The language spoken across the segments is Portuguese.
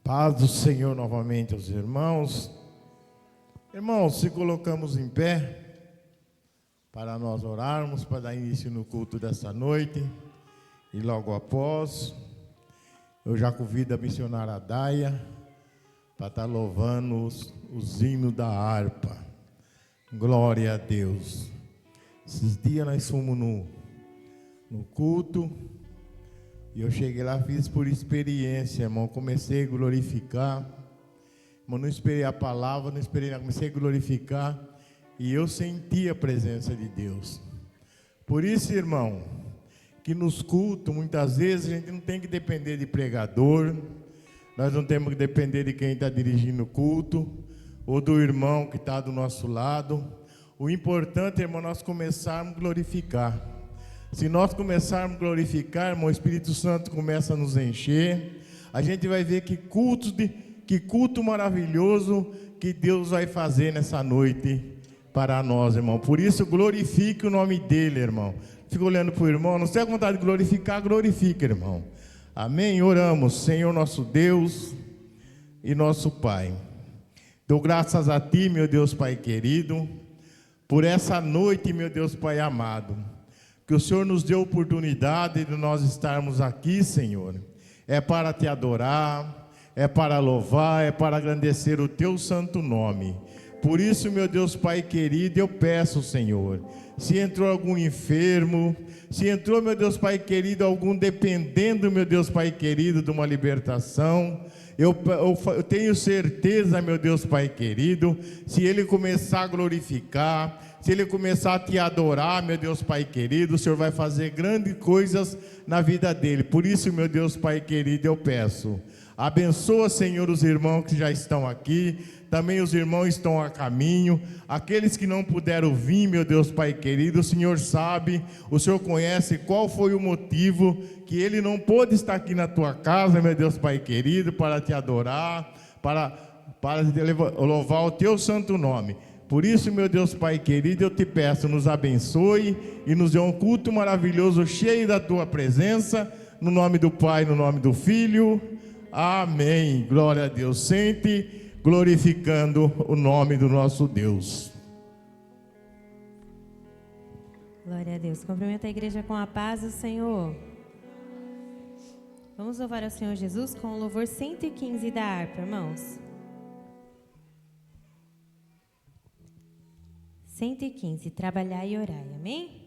Paz do Senhor novamente aos irmãos. Irmãos, se colocamos em pé para nós orarmos, para dar início no culto dessa noite. E logo após, eu já convido a missionária Daia para estar louvando os hinos da harpa. Glória a Deus. Esses dias nós fomos no culto. E eu cheguei lá, fiz por experiência, irmão. Comecei a glorificar. Irmão, não esperei a palavra, não esperei nada. Comecei a glorificar. E eu senti a presença de Deus. Por isso, irmão, que nos cultos, muitas vezes, a gente não tem que depender de pregador. Nós não temos que depender de quem está dirigindo o culto. Ou do irmão que está do nosso lado. O importante, irmão, nós começarmos a glorificar. Se nós começarmos a glorificar, irmão, o Espírito Santo começa a nos encher. A gente vai ver que culto maravilhoso que Deus vai fazer nessa noite para nós, irmão. Por isso, glorifique o nome dele, irmão. Fica olhando para o irmão, não tem vontade de glorificar, glorifique, irmão. Amém? Oramos, Senhor nosso Deus e nosso Pai. Dou graças a Ti, meu Deus Pai querido, por essa noite, meu Deus Pai amado. Que o Senhor nos deu a oportunidade de nós estarmos aqui, Senhor. É para Te adorar, é para louvar, é para agradecer o Teu santo nome. Por isso, meu Deus Pai querido, eu peço, Senhor, se entrou algum enfermo, se entrou, meu Deus Pai querido, algum dependendo, meu Deus Pai querido, de uma libertação, eu tenho certeza, meu Deus Pai querido, se ele começar a glorificar, se ele começar a Te adorar, meu Deus Pai querido, o Senhor vai fazer grandes coisas na vida dele. Por isso, meu Deus Pai querido, eu peço, abençoa, Senhor, os irmãos que já estão aqui, também os irmãos estão a caminho, aqueles que não puderam vir, meu Deus Pai querido, o Senhor sabe, o Senhor conhece qual foi o motivo que ele não pôde estar aqui na Tua casa, meu Deus Pai querido, para Te adorar, para louvar o Teu santo nome. Por isso, meu Deus Pai querido, eu Te peço, nos abençoe e nos dê um culto maravilhoso, cheio da Tua presença, no nome do Pai, no nome do Filho, amém. Glória a Deus. Sente, glorificando o nome do nosso Deus. Glória a Deus. Cumprimenta a igreja com a paz do Senhor. Vamos louvar ao Senhor Jesus com o louvor 115 da harpa, irmãos. 115, trabalhar e orar, amém?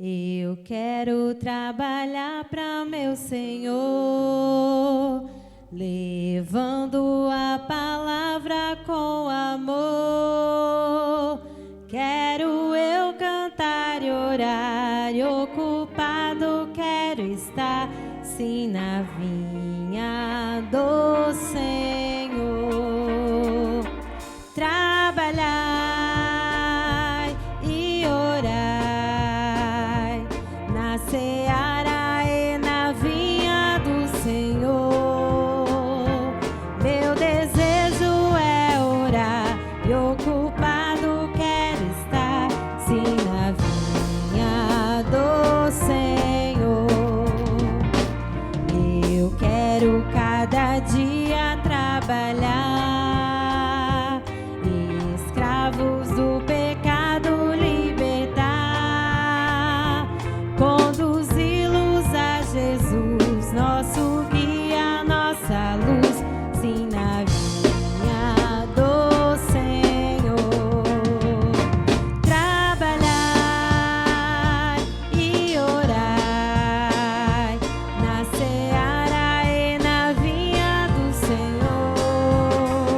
Eu quero trabalhar para meu Senhor, levando a palavra com amor. Quero eu cantar e orar, e ocupado quero estar, sim, na vinha do Senhor. Trabalhar e orar na seara e na vinha do Senhor. Meu desejo é orar e ocupado quero estar, sim, na vinha do Senhor. Eu quero cada dia trabalhar, escravos do pecado libertar, conduzi-los a Jesus, nosso guia, nossa luz, sim, na vinha do Senhor. Trabalhar e orar na seara e na vinha do Senhor.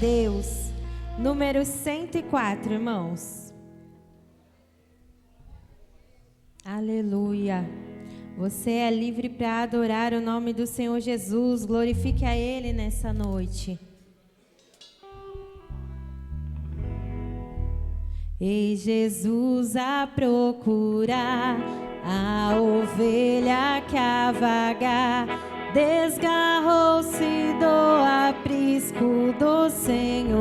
Deus. Número 104, irmãos. Aleluia. Você é livre para adorar o nome do Senhor Jesus. Glorifique a Ele nessa noite. E Jesus a procurar a ovelha que a vagar, desgarrou-se do aprisco do Senhor.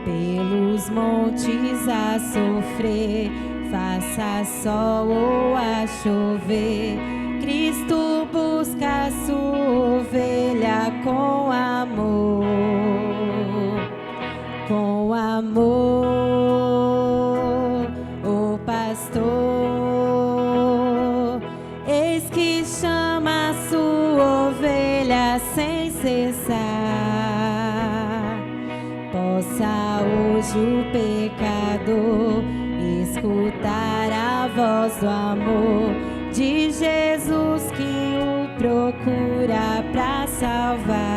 Pelos montes a sofrer, faça sol ou a chover, Cristo busca a sua ovelha com amor. Com amor, o pastor, eis que chama a sua ovelha sem cessar. Possa hoje o pecador escutar a voz do amor de Jesus que o procura para salvar.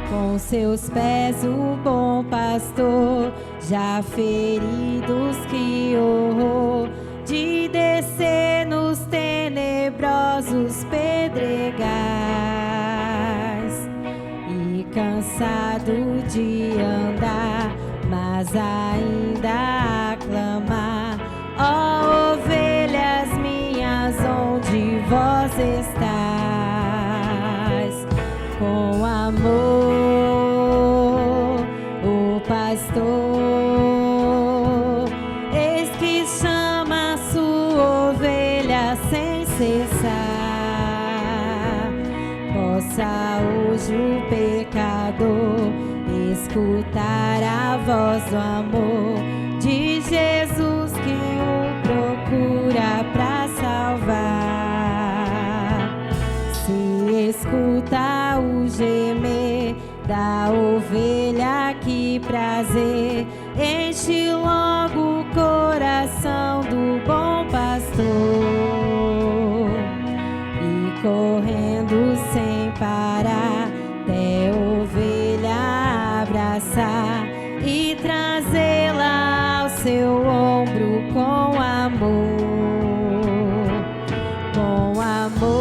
Com seus pés o bom pastor, já feridos criou, de descer nos tenebrosos pedregais, e cansado de andar, mas ainda aclamar: ó ovelhas minhas, onde vós estáis? Com amor, o pastor, eis que chama a sua ovelha sem cessar. Possa hoje o pecador escutar a voz do amor de Jesus que o procura para salvar. Se escuta o gemer da ovelha, que prazer enche logo o coração do bom pastor, e correndo sem parar até ovelha abraçar e trazê-la ao seu ombro com amor. Com amor,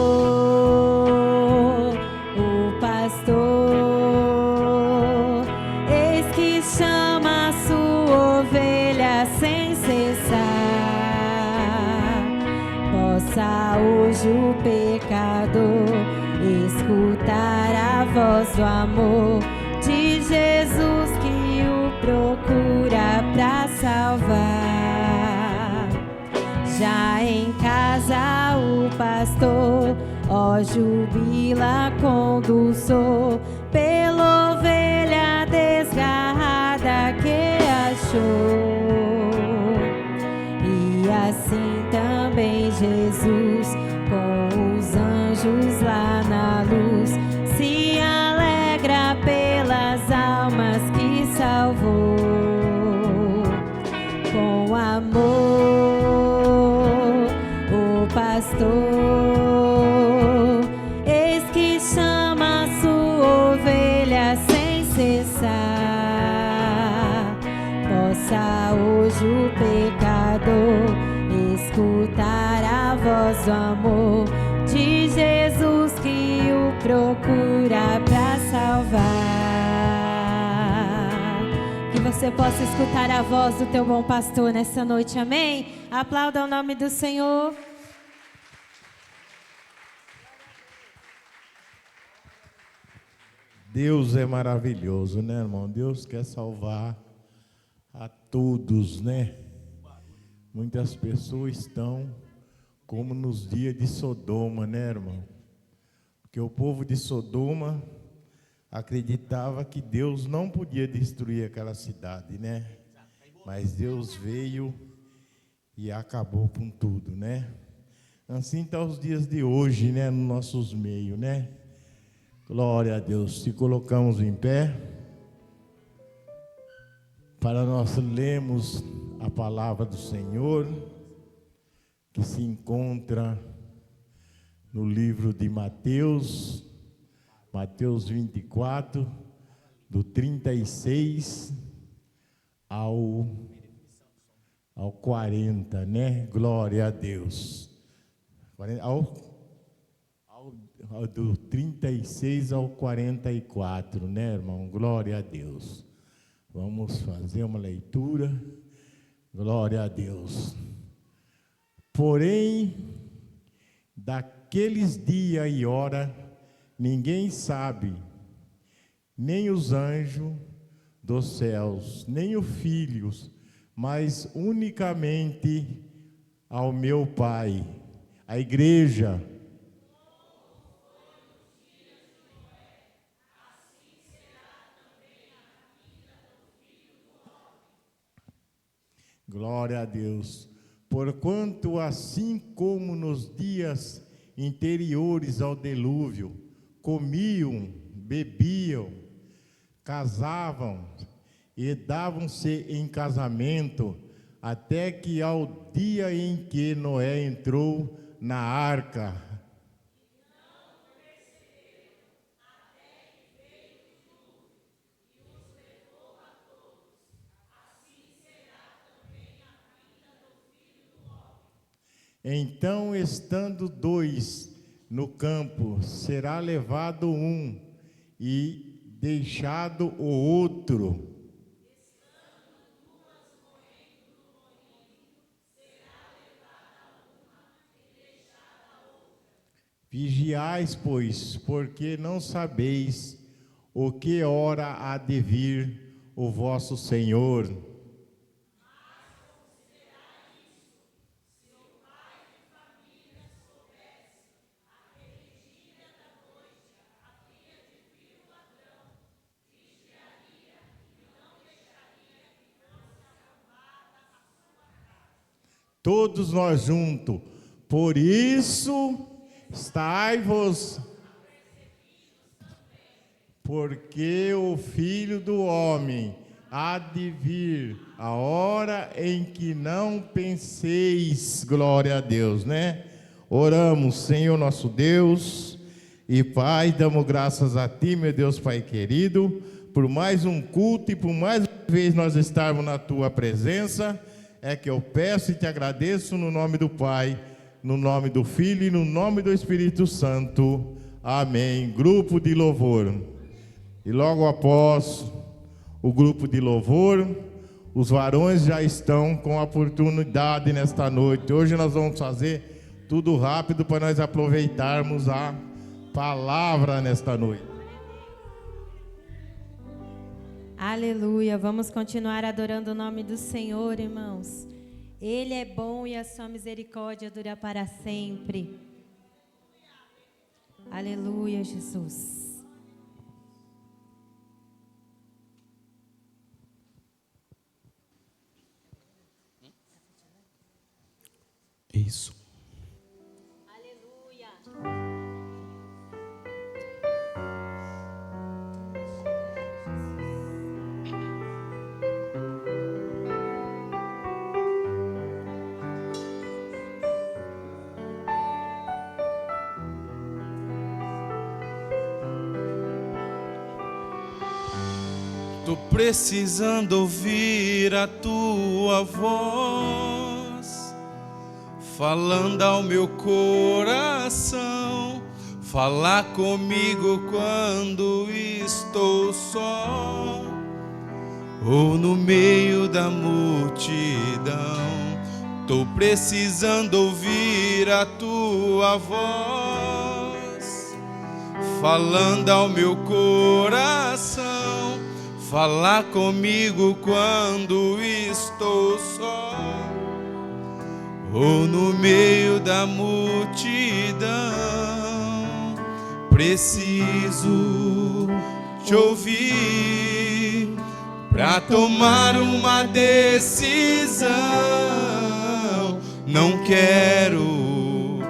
o pastor, eis que chama a sua ovelha sem cessar. Possa hoje o pecador escutar a voz do amor de Jesus que o procura para salvar. Já em casa o pastor, ó, jubila condução pela ovelha desgarrada que achou. E assim também Jesus, com os anjos lá na luz, se alegra pelas almas que salvou. Com amor, o pastor, eis que chama a sua ovelha sem cessar. Possa hoje o pecador escutar a voz do amor de Jesus que o procura para salvar. Que você possa escutar a voz do teu bom pastor nessa noite, amém? Aplauda o nome do Senhor. Deus é maravilhoso, né, irmão? Deus quer salvar a todos, né? Muitas pessoas estão como nos dias de Sodoma, né, irmão? Porque o povo de Sodoma acreditava que Deus não podia destruir aquela cidade, né? Mas Deus veio e acabou com tudo, né? Assim está os dias de hoje, né, nos nossos meios, né? Glória a Deus. Se colocamos em pé para nós lermos a palavra do Senhor, que se encontra no livro de Mateus, Mateus 24, do 36 ao 40, né? Glória a Deus. Do 36 ao 44, né, irmão? Glória a Deus. Vamos fazer uma leitura. Glória a Deus. Porém, daqueles dia e hora, ninguém sabe, nem os anjos dos céus, nem os filhos, mas unicamente ao meu Pai. A igreja. Glória a Deus. Porquanto assim como nos dias anteriores ao dilúvio, comiam, bebiam, casavam e davam-se em casamento, até que ao dia em que Noé entrou na arca. Então, estando dois no campo, será levado um e deixado o outro. Vigiais, pois, porque não sabeis o que hora há de vir o vosso Senhor. Todos nós juntos. Por isso, estai-vos, porque o Filho do Homem há de vir a hora em que não penseis. Glória a Deus, né? Oramos, Senhor nosso Deus e Pai, damos graças a Ti, meu Deus Pai querido, por mais um culto e por mais uma vez nós estarmos na Tua presença. É que eu peço e te agradeço no nome do Pai, no nome do Filho e no nome do Espírito Santo. Amém. Grupo de louvor. E logo após o grupo de louvor, os varões já estão com a oportunidade nesta noite. Hoje nós vamos fazer tudo rápido para nós aproveitarmos a palavra nesta noite. Aleluia, vamos continuar adorando o nome do Senhor, irmãos. Ele é bom e a sua misericórdia dura para sempre. Aleluia, Jesus. Isso. Tô precisando ouvir a tua voz, falando ao meu coração, falar comigo quando estou só, ou no meio da multidão. Tô precisando ouvir a tua voz, falando ao meu coração, falar comigo quando estou só, ou no meio da multidão. Preciso te ouvir pra tomar uma decisão. Não quero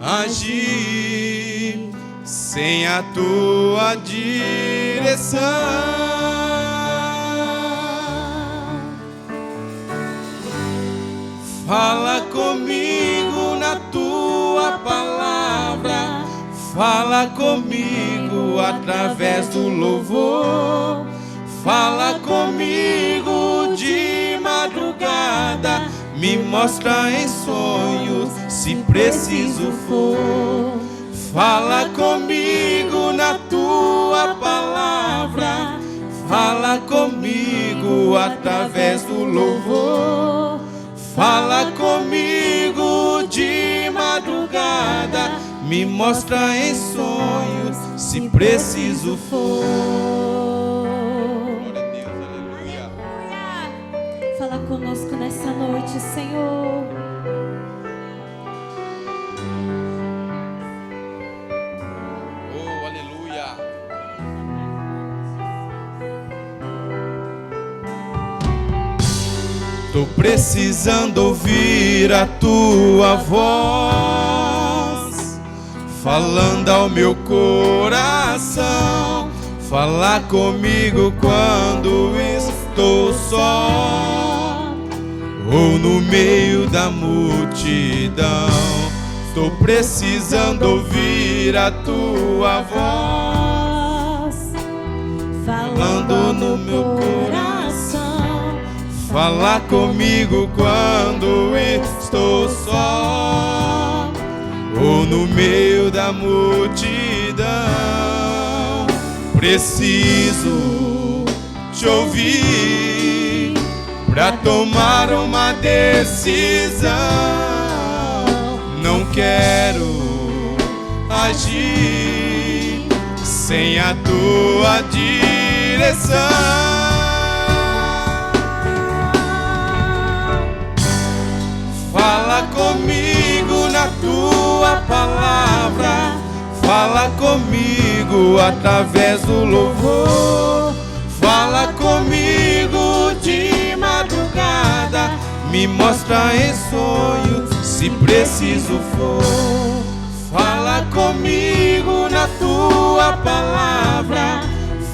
agir sem a tua direção. Fala comigo na tua palavra, Fala comigo através do louvor. Fala comigo de madrugada. Me mostra em sonhos, se preciso for. Fala comigo na tua palavra. Fala comigo através do louvor. Fala comigo de madrugada. Me mostra em sonhos, se preciso for. Glória a Deus, aleluia. Fala conosco nessa noite, Senhor. Oh, aleluia. Tô precisando ouvir a tua voz, falando ao meu coração. Fala comigo quando estou só, ou no meio da multidão. Tô precisando ouvir a tua voz, falando no meu coração. Fala comigo quando estou só, ou no meio da multidão. Preciso te ouvir pra tomar uma decisão. Não quero agir sem a tua direção. Fala comigo na tua palavra. Fala comigo através do louvor. Fala comigo de madrugada. Me mostra em sonhos, se preciso for. Fala comigo na tua palavra.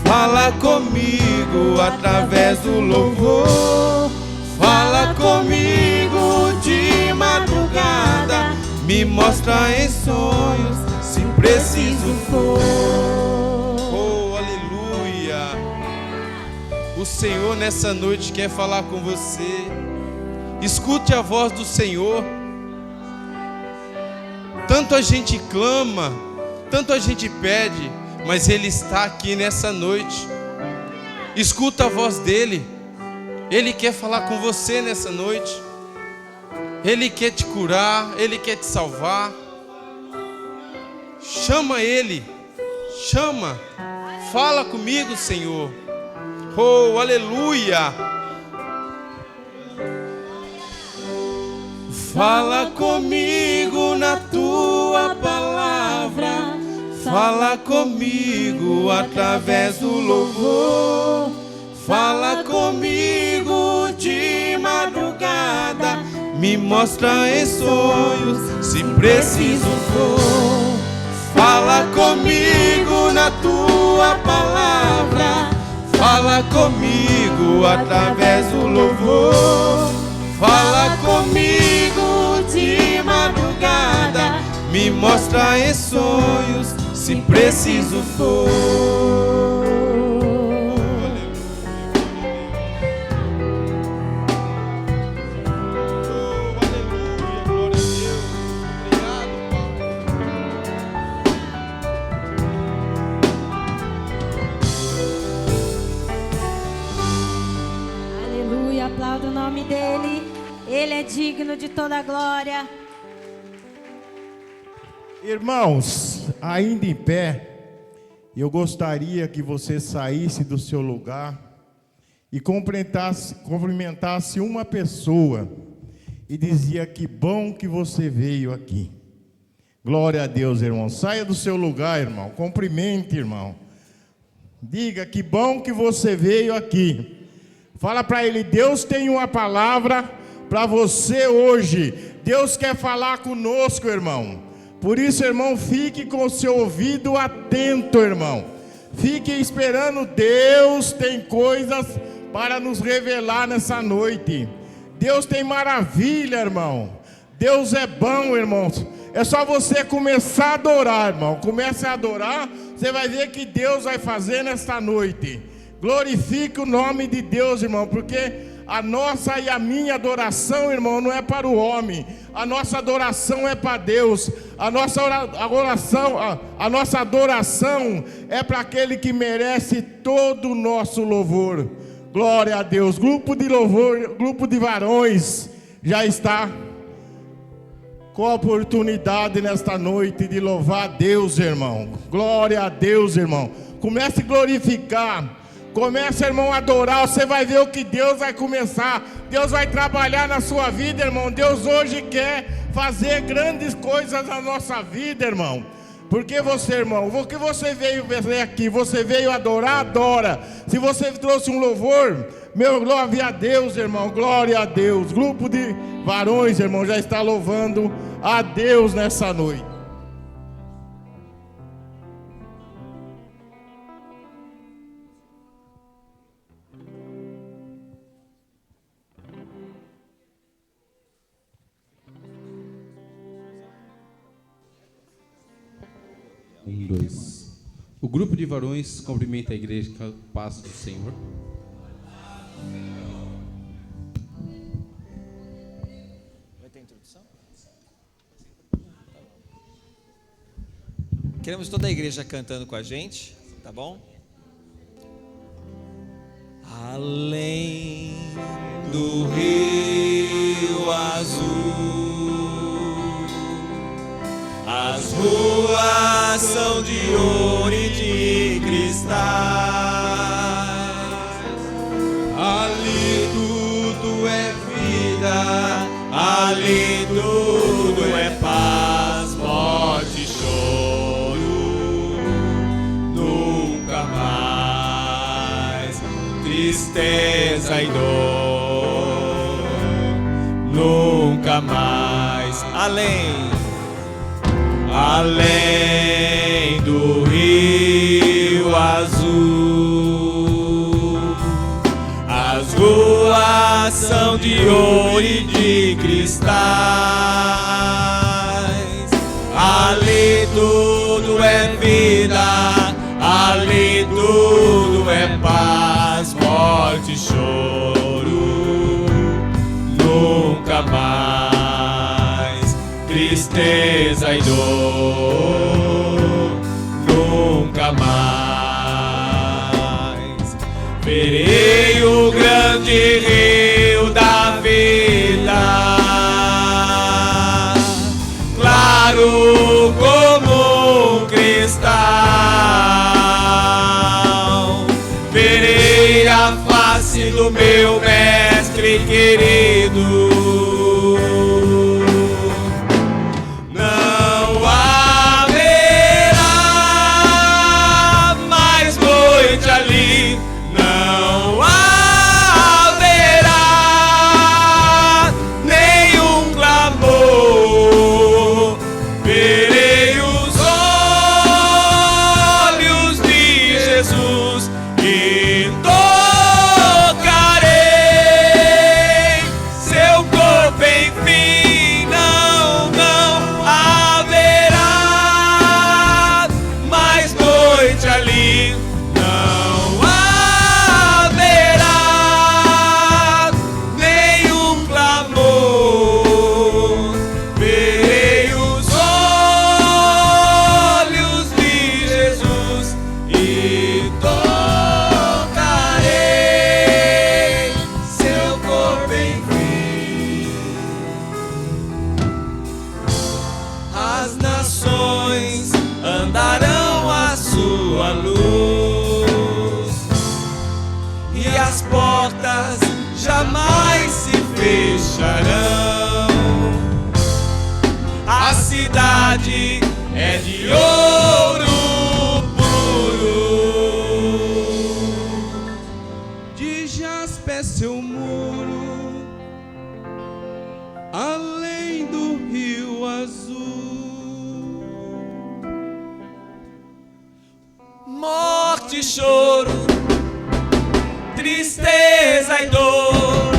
Fala comigo através do louvor. Fala comigo de madrugada. Me mostra em sonhos, se preciso for. Oh, aleluia. O Senhor nessa noite quer falar com você. Escute a voz do Senhor. Tanto a gente clama, tanto a gente pede, mas Ele está aqui nessa noite. Escuta a voz dEle. Ele quer falar com você nessa noite. Ele quer te curar, Ele quer te salvar. Chama Ele, chama. Fala comigo, Senhor. Oh, aleluia. Fala comigo na tua palavra. Fala comigo através do louvor. Fala comigo de madrugada. Me mostra em sonhos, se preciso for. Fala comigo na tua palavra. Fala comigo através do louvor. Fala comigo de madrugada. Me mostra em sonhos, se preciso for. Aplauda o nome dele. Ele é digno de toda a glória. Irmãos, ainda em pé, eu gostaria que você saísse do seu lugar e cumprimentasse uma pessoa e dizia: que bom que você veio aqui. Glória a Deus, irmão. Saia do seu lugar, irmão. Cumprimente, irmão. Diga: que bom que você veio aqui. Fala para ele: Deus tem uma palavra para você hoje. Deus quer falar conosco, irmão. Por isso, irmão, fique com o seu ouvido atento, irmão. Fique esperando. Deus tem coisas para nos revelar nessa noite. Deus tem maravilha, irmão. Deus é bom, irmãos. É só você começar a adorar, irmão. Comece a adorar, você vai ver que Deus vai fazer nesta noite. Glorifique o nome de Deus, irmão, porque a nossa e a minha adoração, irmão, não é para o homem. A nossa adoração é para Deus. A nossa adoração é para aquele que merece todo o nosso louvor. Glória a Deus. Grupo de louvor, grupo de varões já está com a oportunidade nesta noite de louvar a Deus, irmão. Glória a Deus, irmão. Comece a glorificar. Comece, irmão, a adorar. Você vai ver o que Deus vai começar. Deus vai trabalhar na sua vida, irmão. Deus hoje quer fazer grandes coisas na nossa vida, irmão. Porque você, irmão, o que você veio ver aqui? Você veio adorar? Adora. Se você trouxe um louvor, meu, glória a Deus, irmão. Glória a Deus. Grupo de varões, irmão, já está louvando a Deus nessa noite. O grupo de varões cumprimenta a igreja com a paz do Senhor. Vai ter introdução? Queremos toda a igreja cantando com a gente, tá bom? Além do rio azul, as ruas são de ouro e de cristais. Ali tudo é vida, ali tudo é paz, morte e choro. Nunca mais tristeza e dor. Nunca mais além do rio azul, as ruas são de ouro e de cristais. Ali tudo é vida, ali tudo é paz, morte e choro. Nunca mais tristeza e dor, nunca mais verei o grande rio da vida, claro como um cristal. Verei a face do meu mestre querido. A cidade é de ouro puro, de jaspe é seu muro, além do rio azul. Morte e choro, tristeza e dor,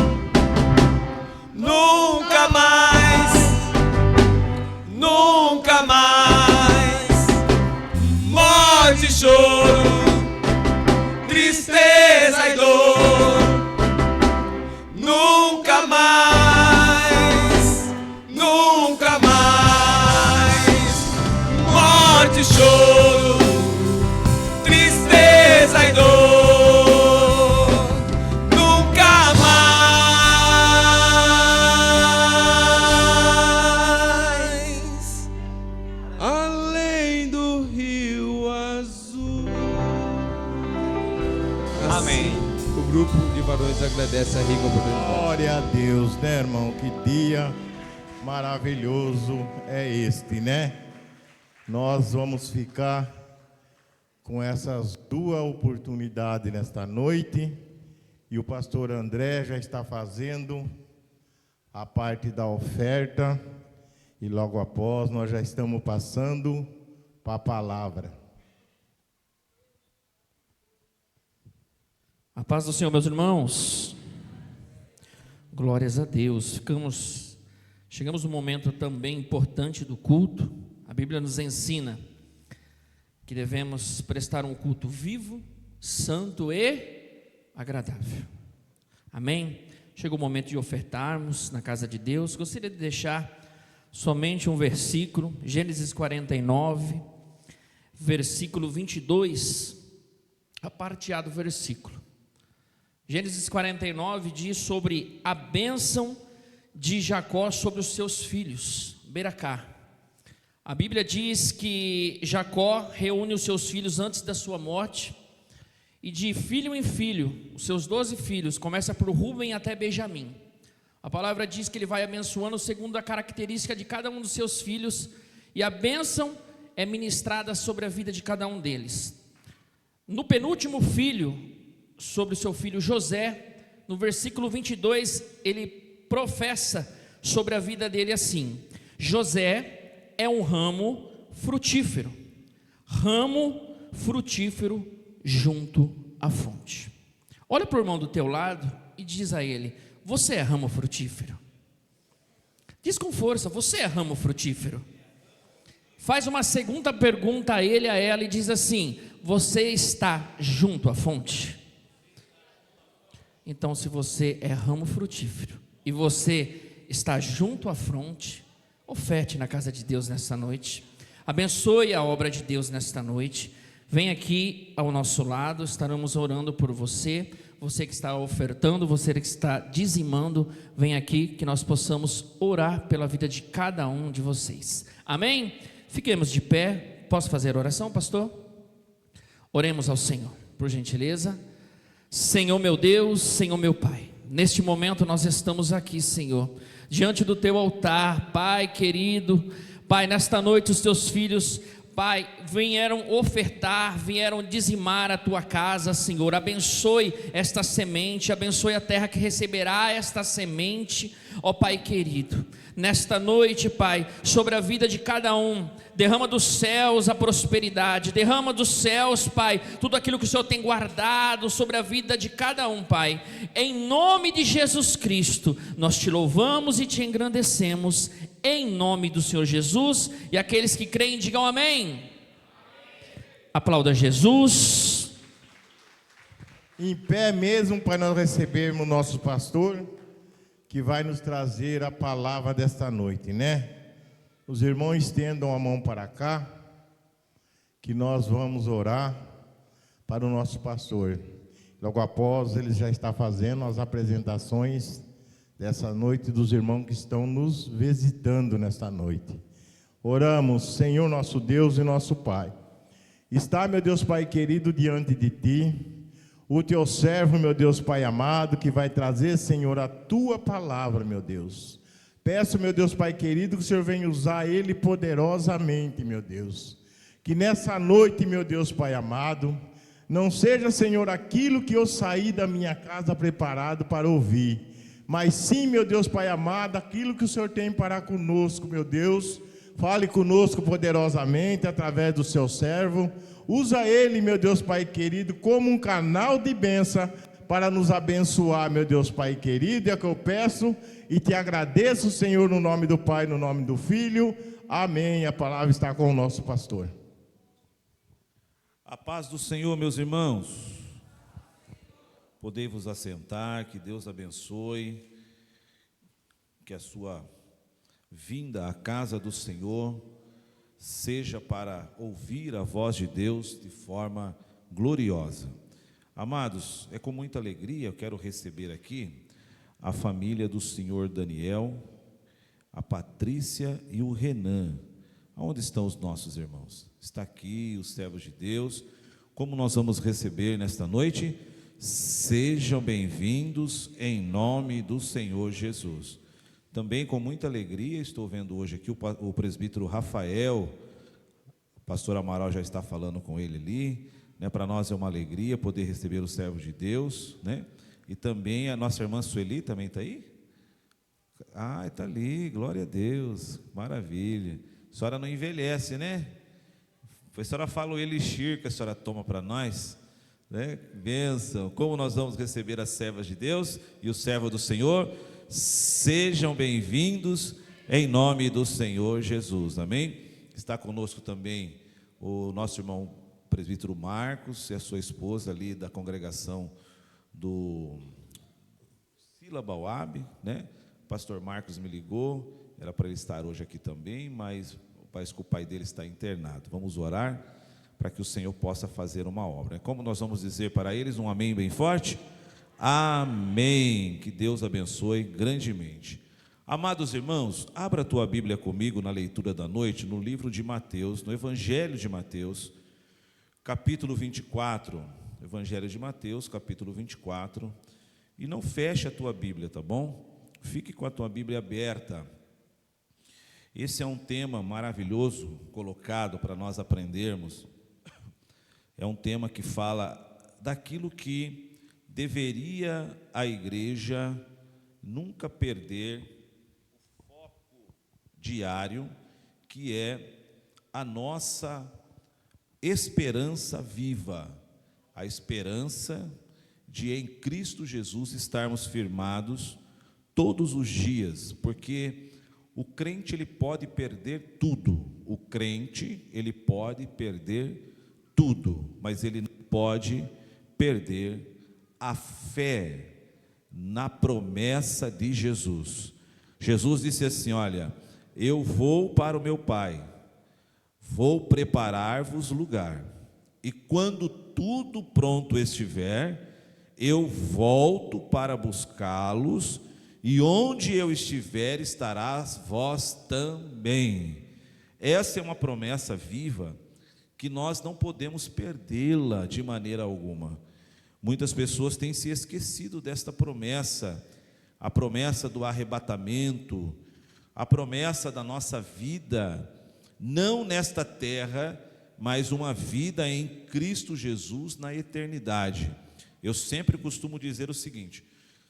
nunca mais, nunca choro, tristeza e dor. Nunca mais, nunca mais. Morte, choro, tristeza e dor. Nunca mais. Além do Rio Azul. Amém. O grupo de varões agradece a rica oportunidade. Glória a Deus, né, irmão? Que dia maravilhoso é este, né? Nós vamos ficar com essas duas oportunidades nesta noite. E o pastor André já está fazendo a parte da oferta. E logo após nós já estamos passando para a palavra. A paz do Senhor, meus irmãos. Glórias a Deus. Chegamos num momento também importante do culto. A Bíblia nos ensina que devemos prestar um culto vivo, santo e agradável. Amém? Chegou o momento de ofertarmos na casa de Deus. Gostaria de deixar somente um versículo, Gênesis 49, versículo 22, a parte A do versículo. Gênesis 49 diz sobre a bênção de Jacó sobre os seus filhos, Beracá. A Bíblia diz que Jacó reúne os seus filhos antes da sua morte, e de filho em filho, os seus 12 filhos, começa por Rúben até Benjamim. A palavra diz que ele vai abençoando segundo a característica de cada um dos seus filhos, e a bênção é ministrada sobre a vida de cada um deles. No penúltimo filho, sobre o seu filho José, no versículo 22, ele professa sobre a vida dele assim: José é um ramo frutífero junto à fonte. Olha para o irmão do teu lado e diz a ele: você é ramo frutífero? Diz com força: você é ramo frutífero? Faz uma segunda pergunta a ele, a ela, e diz assim: você está junto à fonte? Então, se você é ramo frutífero e você está junto à fonte, oferte na casa de Deus nesta noite. Abençoe a obra de Deus nesta noite. Vem aqui ao nosso lado, estaremos orando por você. Você que está ofertando, você que está dizimando, vem aqui que nós possamos orar pela vida de cada um de vocês. Amém? Fiquemos de pé. Posso fazer oração, pastor? Oremos ao Senhor, por gentileza. Senhor meu Deus, Senhor meu Pai, neste momento nós estamos aqui, Senhor, diante do teu altar, Pai querido. Pai, nesta noite os teus filhos, Pai, vieram ofertar, vieram dizimar a tua casa, Senhor. Abençoe esta semente, abençoe a terra que receberá esta semente, ó Pai querido. Nesta noite, Pai, sobre a vida de cada um, derrama dos céus a prosperidade, derrama dos céus, Pai, tudo aquilo que o Senhor tem guardado sobre a vida de cada um, Pai. Em nome de Jesus Cristo, nós te louvamos e te engrandecemos, em nome do Senhor Jesus. E aqueles que creem, digam amém. Aplauda Jesus. Em pé mesmo para nós recebermos o nosso pastor, que vai nos trazer a palavra desta noite, né? Os irmãos estendam a mão para cá, que nós vamos orar para o nosso pastor. Logo após, ele já está fazendo as apresentações dessa noite dos irmãos que estão nos visitando nesta noite. Oramos, Senhor nosso Deus e nosso Pai. Está, meu Deus Pai querido, diante de Ti o Teu servo, meu Deus Pai amado, que vai trazer, Senhor, a Tua palavra, meu Deus. Peço, meu Deus Pai querido, que o Senhor venha usar ele poderosamente, meu Deus. Que nessa noite, meu Deus Pai amado, não seja, Senhor, aquilo que eu saí da minha casa preparado para ouvir, mas sim, meu Deus Pai amado, aquilo que o Senhor tem para conosco, meu Deus. Fale conosco poderosamente através do seu servo. Usa ele, meu Deus Pai querido, como um canal de bênção para nos abençoar, meu Deus Pai querido. É o que eu peço e te agradeço, Senhor, no nome do Pai, no nome do Filho. Amém. A palavra está com o nosso pastor. A A paz do Senhor, meus irmãos. Podei vos assentar, que Deus abençoe, que a sua vinda à casa do Senhor seja para ouvir a voz de Deus de forma gloriosa. Amados, é com muita alegria eu quero receber aqui a família do senhor Daniel, a Patrícia e o Renan. Onde estão os nossos irmãos? Está aqui os servos de Deus. Como nós vamos receber nesta noite? Sejam bem-vindos em nome do Senhor Jesus. Também com muita alegria estou vendo hoje aqui o presbítero Rafael. O pastor Amaral já está falando com ele ali, né? Para nós é uma alegria poder receber os servos de Deus, né? E também a nossa irmã Sueli também está aí? Ah, está ali, glória a Deus, maravilha. A senhora não envelhece, né? A senhora fala o elixir que a senhora toma para nós, né? Bênção. Como nós vamos receber as servas de Deus e o servo do Senhor? Sejam bem-vindos em nome do Senhor Jesus, amém? Está conosco também o nosso irmão presbítero Marcos e a sua esposa ali da congregação do Sila Bauab, né? O pastor Marcos me ligou, era para ele estar hoje aqui também, mas parece que o pai dele está internado. Vamos orar para que o Senhor possa fazer uma obra. Como nós vamos dizer para eles um amém bem forte? Amém. Que Deus abençoe grandemente. Amados irmãos, abra a tua Bíblia comigo na leitura da noite, no livro de Mateus, no Evangelho de Mateus, capítulo 24. Evangelho de Mateus, capítulo 24. E não feche a tua Bíblia, tá bom? Fique com a tua Bíblia aberta. Esse é um tema maravilhoso colocado para nós aprendermos. É um tema que fala daquilo que deveria a igreja nunca perder o foco diário, que é a nossa esperança viva, a esperança de em Cristo Jesus estarmos firmados todos os dias, porque o crente ele pode perder tudo, o crente ele pode perder tudo, mas ele não pode perder a fé na promessa de Jesus. Jesus disse assim: olha, eu vou para o meu Pai, vou preparar-vos lugar, e quando tudo pronto estiver, eu volto para buscá-los, e onde eu estiver, estarás vós também. Essa é uma promessa viva que nós não podemos perdê-la de maneira alguma. Muitas pessoas têm se esquecido desta promessa, a promessa do arrebatamento, a promessa da nossa vida, não nesta terra, mas uma vida em Cristo Jesus na eternidade. Eu sempre costumo dizer o seguinte: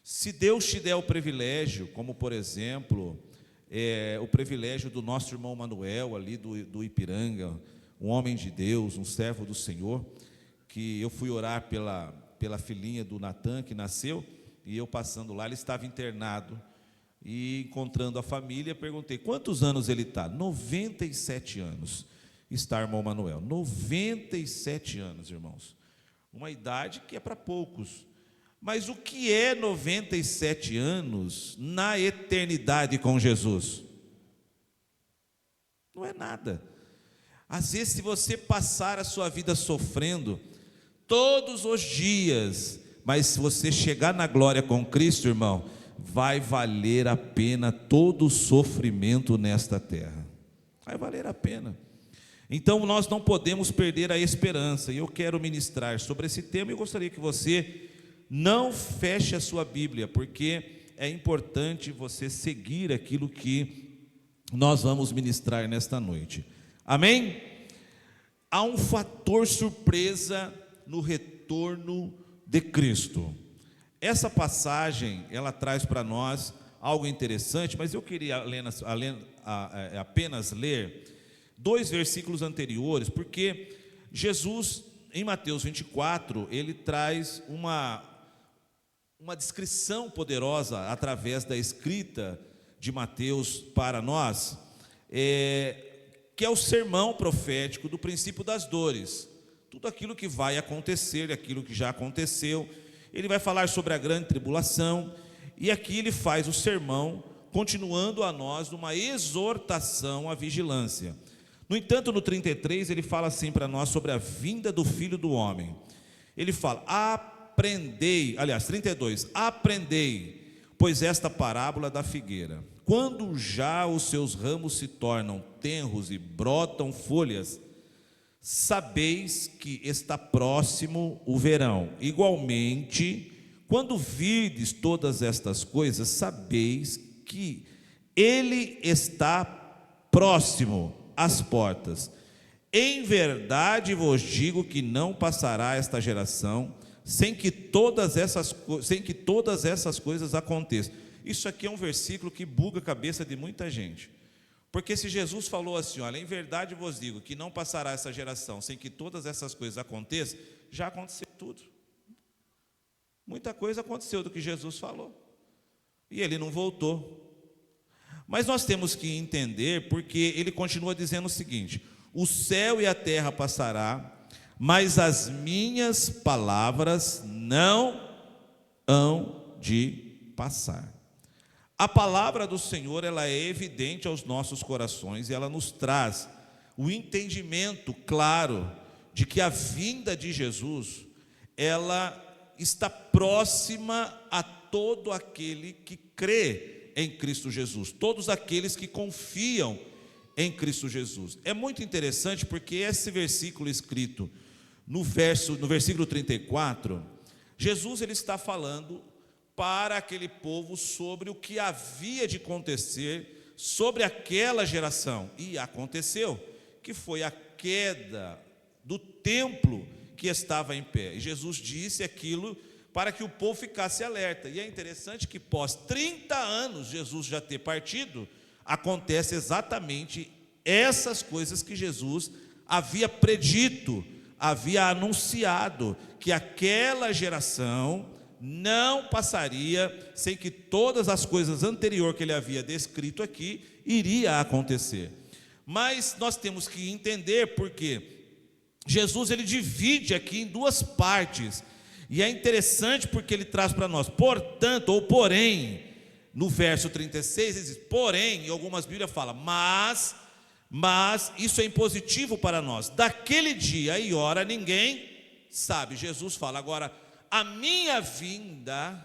se Deus te der o privilégio, como por exemplo, o privilégio do nosso irmão Manuel ali do Ipiranga, um homem de Deus, um servo do Senhor, que eu fui orar pela filhinha do Natan que nasceu, e eu passando lá, ele estava internado, e encontrando a família, perguntei: quantos anos ele está? 97 anos está irmão Manuel, 97 anos, irmãos, uma idade que é para poucos. Mas o que é 97 anos na eternidade com Jesus? Não é nada. Às vezes, se você passar a sua vida sofrendo todos os dias, mas se você chegar na glória com Cristo, irmão, vai valer a pena todo o sofrimento nesta terra. Vai valer a pena. Então nós não podemos perder a esperança. E eu quero ministrar sobre esse tema. Eu gostaria que você não feche a sua Bíblia, porque é importante você seguir aquilo que nós vamos ministrar nesta noite. Amém? Há um fator surpresa no retorno de Cristo. Essa passagem, ela traz para nós algo interessante, mas eu queria apenas ler 2 versículos anteriores, porque Jesus, em Mateus 24, ele traz uma descrição poderosa através da escrita de Mateus para nós, que é o sermão profético do princípio das dores. tudo aquilo que vai acontecer, aquilo que já aconteceu. Ele vai falar sobre a grande tribulação, e aqui ele faz o sermão, continuando a nós uma exortação à vigilância. No entanto, no 33, ele fala assim para nós sobre a vinda do Filho do Homem. Ele fala: aprendei, aliás, 32, aprendei, pois esta parábola da figueira, quando já os seus ramos se tornam tenros e brotam folhas, sabeis que está próximo o verão. Igualmente, quando virdes todas estas coisas, sabeis que ele está próximo às portas. Em verdade vos digo que não passará esta geração sem que todas essas coisas aconteçam. Isso aqui é um versículo que buga a cabeça de muita gente. Porque se Jesus falou assim, olha, em verdade vos digo que não passará essa geração sem que todas essas coisas aconteçam, já aconteceu tudo. Muita coisa aconteceu do que Jesus falou. E ele não voltou. Mas nós temos que entender, porque ele continua dizendo o seguinte: o céu e a terra passará, mas as minhas palavras não hão de passar. A palavra do Senhor, ela é evidente aos nossos corações, e ela nos traz o entendimento claro de que a vinda de Jesus, ela está próxima a todo aquele que crê em Cristo Jesus, todos aqueles que confiam em Cristo Jesus. É muito interessante porque esse versículo escrito no versículo 34, Jesus ele está falando para aquele povo sobre o que havia de acontecer sobre aquela geração, e aconteceu, que foi a queda do templo que estava em pé, e Jesus disse aquilo para que o povo ficasse alerta. E é interessante que pós 30 anos Jesus já ter partido, acontece exatamente essas coisas que Jesus havia predito, havia anunciado, que aquela geração não passaria sem que todas as coisas anteriores que ele havia descrito aqui iria acontecer. Mas nós temos que entender porque Jesus ele divide aqui em duas partes, e é interessante porque ele traz para nós, portanto, ou porém, no verso 36 ele diz, porém, em algumas Bíblias fala, mas isso é impositivo para nós, daquele dia e hora ninguém sabe. Jesus fala, agora, a minha vinda,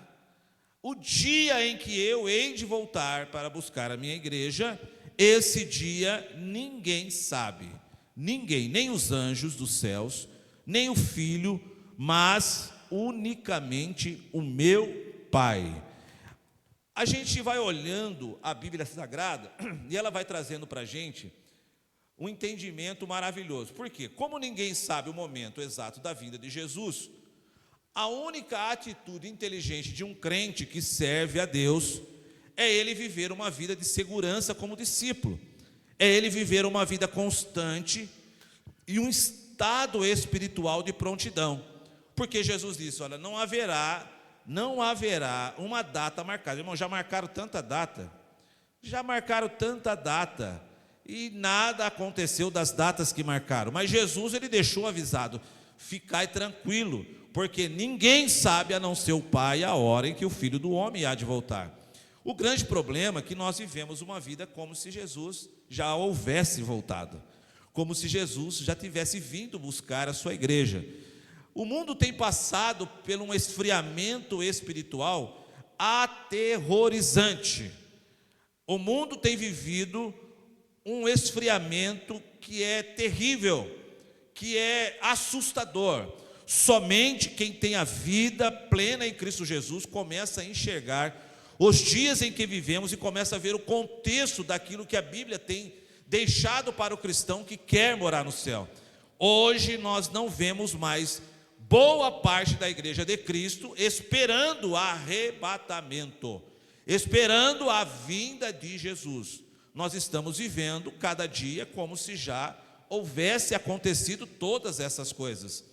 o dia em que eu hei de voltar para buscar a minha igreja, esse dia ninguém sabe, ninguém, nem os anjos dos céus, nem o Filho, mas unicamente o meu Pai. A gente vai olhando a Bíblia Sagrada e ela vai trazendo para a gente um entendimento maravilhoso. Por quê? Como ninguém sabe o momento exato da vinda de Jesus, a única atitude inteligente de um crente que serve a Deus é ele viver uma vida de segurança como discípulo, é ele viver uma vida constante e um estado espiritual de prontidão, porque Jesus disse, olha, não haverá uma data marcada. Irmão, já marcaram tanta data, e nada aconteceu das datas que marcaram, mas Jesus ele deixou avisado, ficai tranquilo, porque ninguém sabe a não ser o Pai a hora em que o Filho do Homem há de voltar. O grande problema é que nós vivemos uma vida como se Jesus já houvesse voltado, como se Jesus já tivesse vindo buscar a sua igreja. O mundo tem passado por um esfriamento espiritual aterrorizante. O mundo tem vivido um esfriamento que é terrível, que é assustador. Somente quem tem a vida plena em Cristo Jesus começa a enxergar os dias em que vivemos e começa a ver o contexto daquilo que a Bíblia tem deixado para o cristão que quer morar no céu. Hoje nós não vemos mais boa parte da igreja de Cristo esperando o arrebatamento, esperando a vinda de Jesus. Nós estamos vivendo cada dia como se já houvesse acontecido todas essas coisas.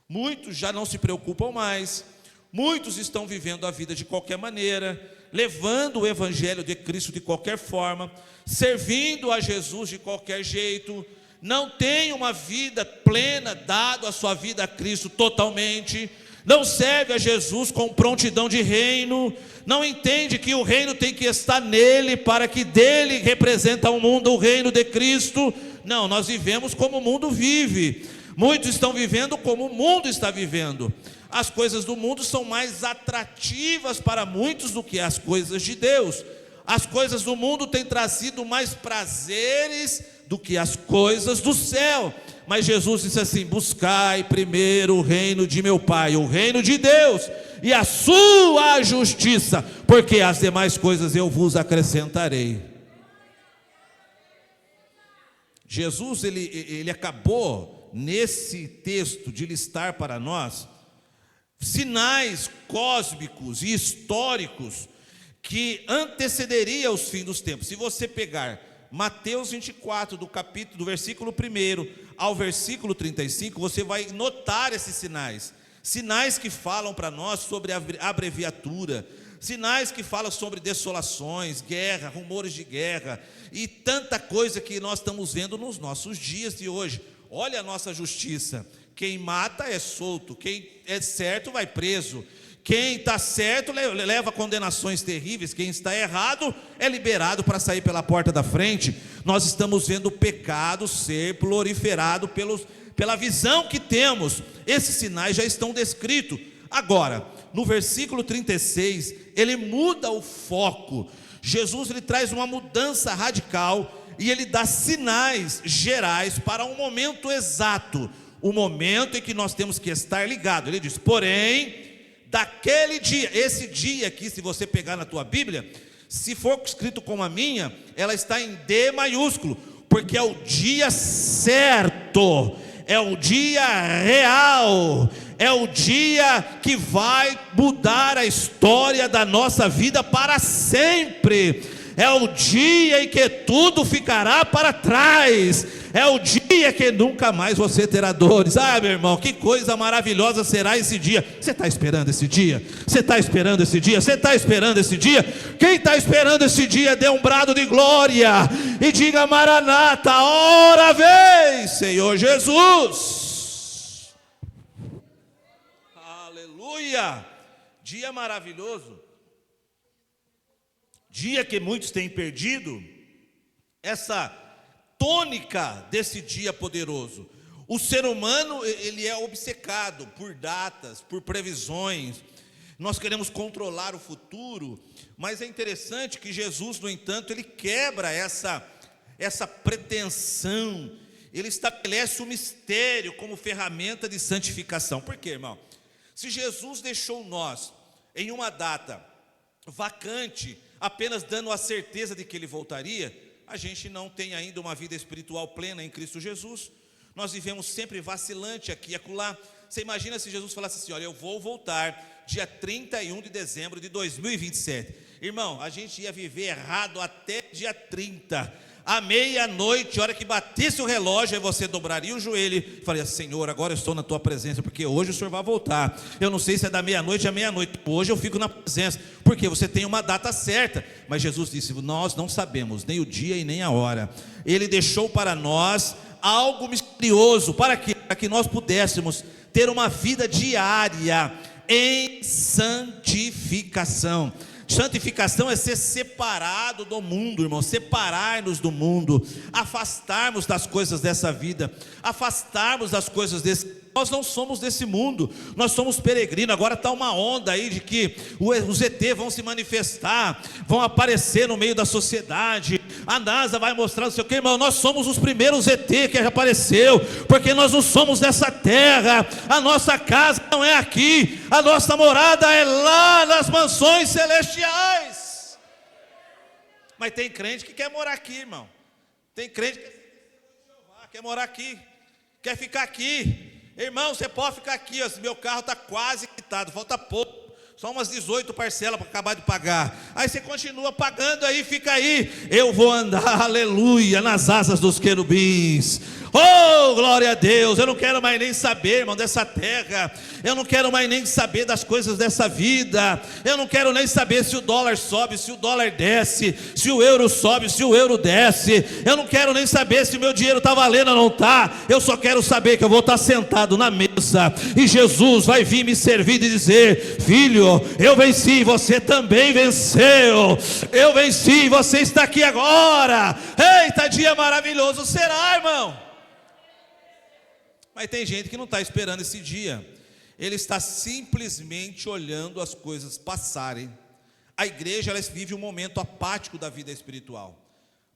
Muitos já não se preocupam mais, muitos estão vivendo a vida de qualquer maneira, levando o evangelho de Cristo de qualquer forma, servindo a Jesus de qualquer jeito, não tem uma vida plena, dado a sua vida a Cristo totalmente, não serve a Jesus com prontidão de reino, não entende que o reino tem que estar nele, para que dele representa ao mundo o reino de Cristo. Não, nós vivemos como o mundo vive. Muitos estão vivendo como o mundo está vivendo. As coisas do mundo são mais atrativas para muitos do que as coisas de Deus. As coisas do mundo têm trazido mais prazeres do que as coisas do céu. Mas Jesus disse assim: buscai primeiro o reino de meu Pai, o reino de Deus, e a sua justiça, porque as demais coisas eu vos acrescentarei. Jesus, ele acabou nesse texto de listar para nós sinais cósmicos e históricos que antecederia os fins dos tempos. Se você pegar Mateus 24, do versículo 1 ao versículo 35, você vai notar esses sinais. Sinais que falam para nós sobre a abreviatura, sinais que falam sobre desolações, guerra, rumores de guerra e tanta coisa que nós estamos vendo nos nossos dias de hoje. Olha a nossa justiça: quem mata é solto, quem é certo vai preso, quem está certo leva condenações terríveis, quem está errado é liberado para sair pela porta da frente. Nós estamos vendo o pecado ser proliferado pela visão que temos. Esses sinais já estão descritos. Agora, no versículo 36, ele muda o foco. Jesus, ele traz uma mudança radical e ele dá sinais gerais para um momento exato, o momento em que nós temos que estar ligados. Ele diz: porém, daquele dia, esse dia aqui, se você pegar na tua Bíblia, se for escrito como a minha, ela está em D maiúsculo, porque é o dia certo, é o dia real, é o dia que vai mudar a história da nossa vida para sempre. É o dia em que tudo ficará para trás. É o dia que nunca mais você terá dores. Ah, meu irmão, que coisa maravilhosa será esse dia. Você está esperando esse dia? Você está esperando esse dia? Você está esperando esse dia? Quem está esperando esse dia, dê um brado de glória e diga: Maranata, ora vem, Senhor Jesus. Aleluia. Dia maravilhoso. Dia que muitos têm perdido essa tônica desse dia poderoso. O ser humano, ele é obcecado por datas, por previsões. Nós queremos controlar o futuro, mas é interessante que Jesus, no entanto, ele quebra essa pretensão. Ele estabelece o mistério como ferramenta de santificação. Por quê, irmão? Se Jesus deixou nós em uma data vacante, apenas dando a certeza de que ele voltaria, a gente não tem ainda uma vida espiritual plena em Cristo Jesus. Nós vivemos sempre vacilante aqui e acolá. Você imagina se Jesus falasse assim: olha, eu vou voltar dia 31 de dezembro de 2027. Irmão, a gente ia viver errado até dia 30. À meia-noite, a hora que batesse o relógio, aí você dobraria o joelho e falaria: Senhor, agora eu estou na tua presença, porque hoje o Senhor vai voltar. Eu não sei se é da meia-noite à meia-noite, hoje eu fico na presença, porque você tem uma data certa. Mas Jesus disse: nós não sabemos nem o dia e nem a hora. Ele deixou para nós algo misterioso. Para quê? Para que nós pudéssemos ter uma vida diária em santificação. Santificação é ser separado do mundo, irmão, separar-nos do mundo, afastarmos das coisas dessa vida, afastarmos das coisas desse. Nós não somos desse mundo, nós somos peregrinos. Agora está uma onda aí de que os ET vão se manifestar, vão aparecer no meio da sociedade, a NASA vai mostrar não sei o que, irmão. Nós somos os primeiros ET que apareceu, porque nós não somos dessa terra, a nossa casa não é aqui, a nossa morada é lá nas mansões celestiais. Mas tem crente que quer morar aqui, irmão. Tem crente que quer morar aqui, quer ficar aqui. Irmão, você pode ficar aqui, ó, meu carro está quase quitado, falta pouco. só umas 18 parcelas para acabar de pagar. Aí você continua pagando aí, fica aí. Eu vou andar, aleluia, nas asas dos querubins. Oh, glória a Deus. Eu não quero mais nem saber, irmão, dessa terra. Eu não quero mais nem saber das coisas dessa vida. Eu não quero nem saber se o dólar sobe, se o dólar desce, se o euro sobe, se o euro desce. Eu não quero nem saber se o meu dinheiro está valendo ou não está. Eu só quero saber que eu vou estar sentado na mesa e Jesus vai vir me servir e dizer: filho, eu venci, você também venceu. Eu venci, você está aqui agora. Eita, dia maravilhoso será, irmão. Mas tem gente que não está esperando esse dia. Ele está simplesmente olhando as coisas passarem. A igreja, ela vive um momento apático da vida espiritual.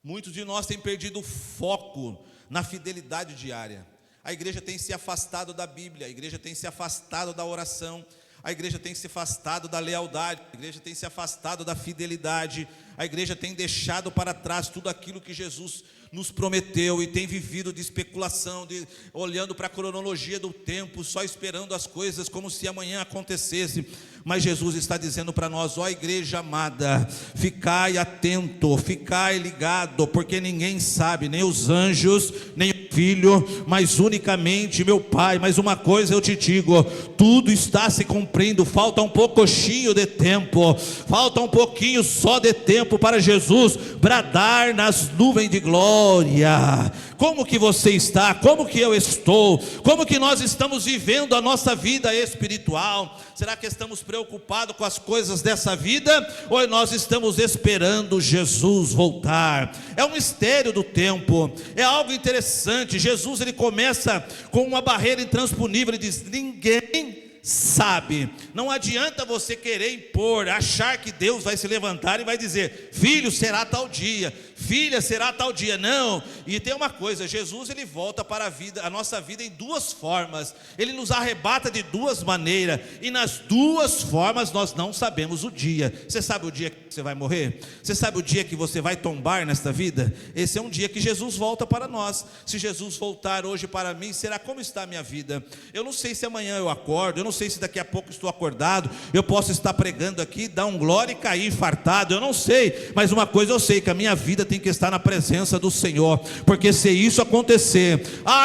Muitos de nós têm perdido o foco na fidelidade diária. A igreja tem se afastado da Bíblia, a igreja tem se afastado da oração, a igreja tem se afastado da lealdade, a igreja tem se afastado da fidelidade, a igreja tem deixado para trás tudo aquilo que Jesus nos prometeu e tem vivido de especulação, olhando para a cronologia do tempo, só esperando as coisas como se amanhã acontecesse. Mas Jesus está dizendo para nós: ó igreja amada, ficai atento, ficai ligado, porque ninguém sabe, nem os anjos, nem o Filho, mas unicamente meu Pai. Mas uma coisa eu te digo: tudo está se cumprindo, falta um pouquinho de tempo, falta um pouquinho só de tempo para Jesus bradar nas nuvens de glória. Como que você está? Como que eu estou? Como que nós estamos vivendo a nossa vida espiritual? Será que estamos preocupados com as coisas dessa vida? Ou nós estamos esperando Jesus voltar? É um mistério do tempo, é algo interessante. Jesus, ele começa com uma barreira intransponível. Ele diz: ninguém sabe. Não adianta você querer impor, achar que Deus vai se levantar e vai dizer: filho, será tal dia, filha, será tal dia. Não. E tem uma coisa: Jesus, ele volta para a vida, a nossa vida, em duas formas. Ele nos arrebata de duas maneiras, e nas duas formas nós não sabemos o dia. Você sabe o dia que você vai morrer? Você sabe o dia que você vai tombar nesta vida? Esse é um dia que Jesus volta para nós. Se Jesus voltar hoje para mim, será como está a minha vida? Eu não sei se amanhã eu acordo, eu não sei se daqui a pouco estou acordado, eu posso estar pregando aqui, dar um glória e cair infartado, eu não sei. Mas uma coisa eu sei, que a minha vida tem que estar na presença do Senhor, porque se isso acontecer,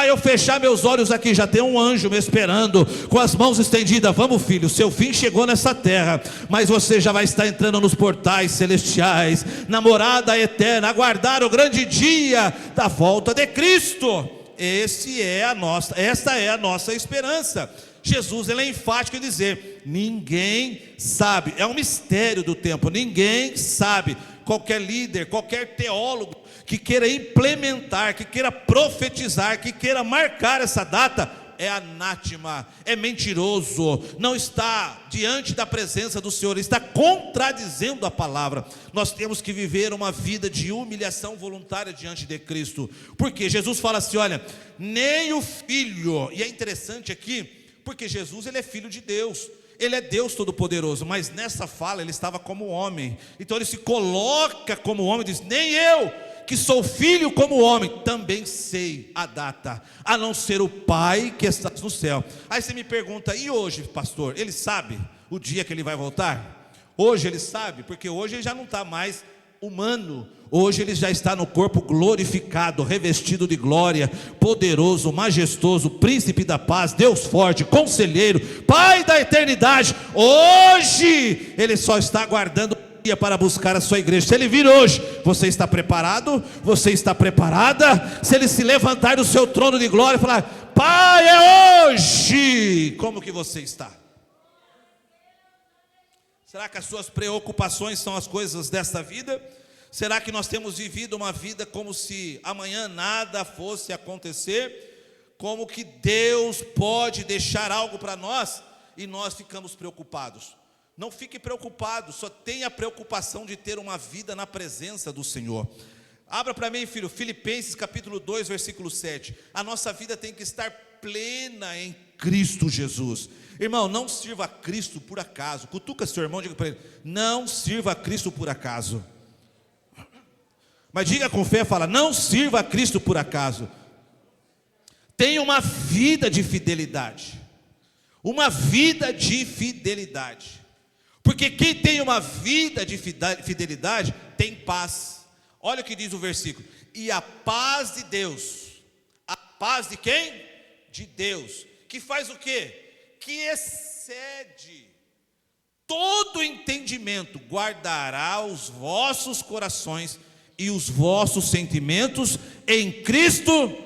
eu fechar meus olhos aqui, já tem um anjo me esperando, com as mãos estendidas: vamos filho, seu fim chegou nessa terra, mas você já vai estar entrando nos portais celestiais, na morada eterna, aguardar o grande dia da volta de Cristo. Esta é a nossa esperança. Jesus, ele é enfático em dizer: ninguém sabe. É um mistério do tempo, ninguém sabe. Qualquer líder, qualquer teólogo que queira implementar, que queira profetizar, que queira marcar essa data, é anátema, é mentiroso, não está diante da presença do Senhor, está contradizendo a palavra. Nós temos que viver uma vida de humilhação voluntária diante de Cristo, porque Jesus fala assim: olha, nem o Filho, e é interessante aqui, porque Jesus, ele é Filho de Deus, ele é Deus Todo-Poderoso, mas nessa fala ele estava como homem, então ele se coloca como homem e diz: nem eu, que sou filho como homem, também sei a data, a não ser o Pai que está no céu. Aí você me pergunta: e hoje, pastor, ele sabe o dia que ele vai voltar? Hoje ele sabe, porque hoje ele já não está mais humano, hoje ele já está no corpo glorificado, revestido de glória, poderoso, majestoso, príncipe da paz, Deus forte, conselheiro, Pai da eternidade. Hoje ele só está aguardando para buscar a sua igreja. Se ele vir hoje, você está preparado? Você está preparada? Se ele se levantar do seu trono de glória e falar: Pai, é hoje, como que você está? Será que as suas preocupações são as coisas desta vida? Será que nós temos vivido uma vida como se amanhã nada fosse acontecer? Como que Deus pode deixar algo para nós e nós ficamos preocupados? Não fique preocupado, só tenha a preocupação de ter uma vida na presença do Senhor. Abra para mim, filho, Filipenses capítulo 2, versículo 7. A nossa vida tem que estar plena em Cristo Jesus. Irmão, não sirva a Cristo por acaso. Cutuca seu irmão, diga para ele: não sirva a Cristo por acaso. Mas diga com fé, fala: não sirva a Cristo por acaso. Tenha uma vida de fidelidade. Uma vida de fidelidade. Porque quem tem uma vida de fidelidade tem paz. Olha o que diz o versículo: e a paz de Deus. A paz de quem? De Deus. Que faz o quê? Que excede todo entendimento, guardará os vossos corações e os vossos sentimentos em Cristo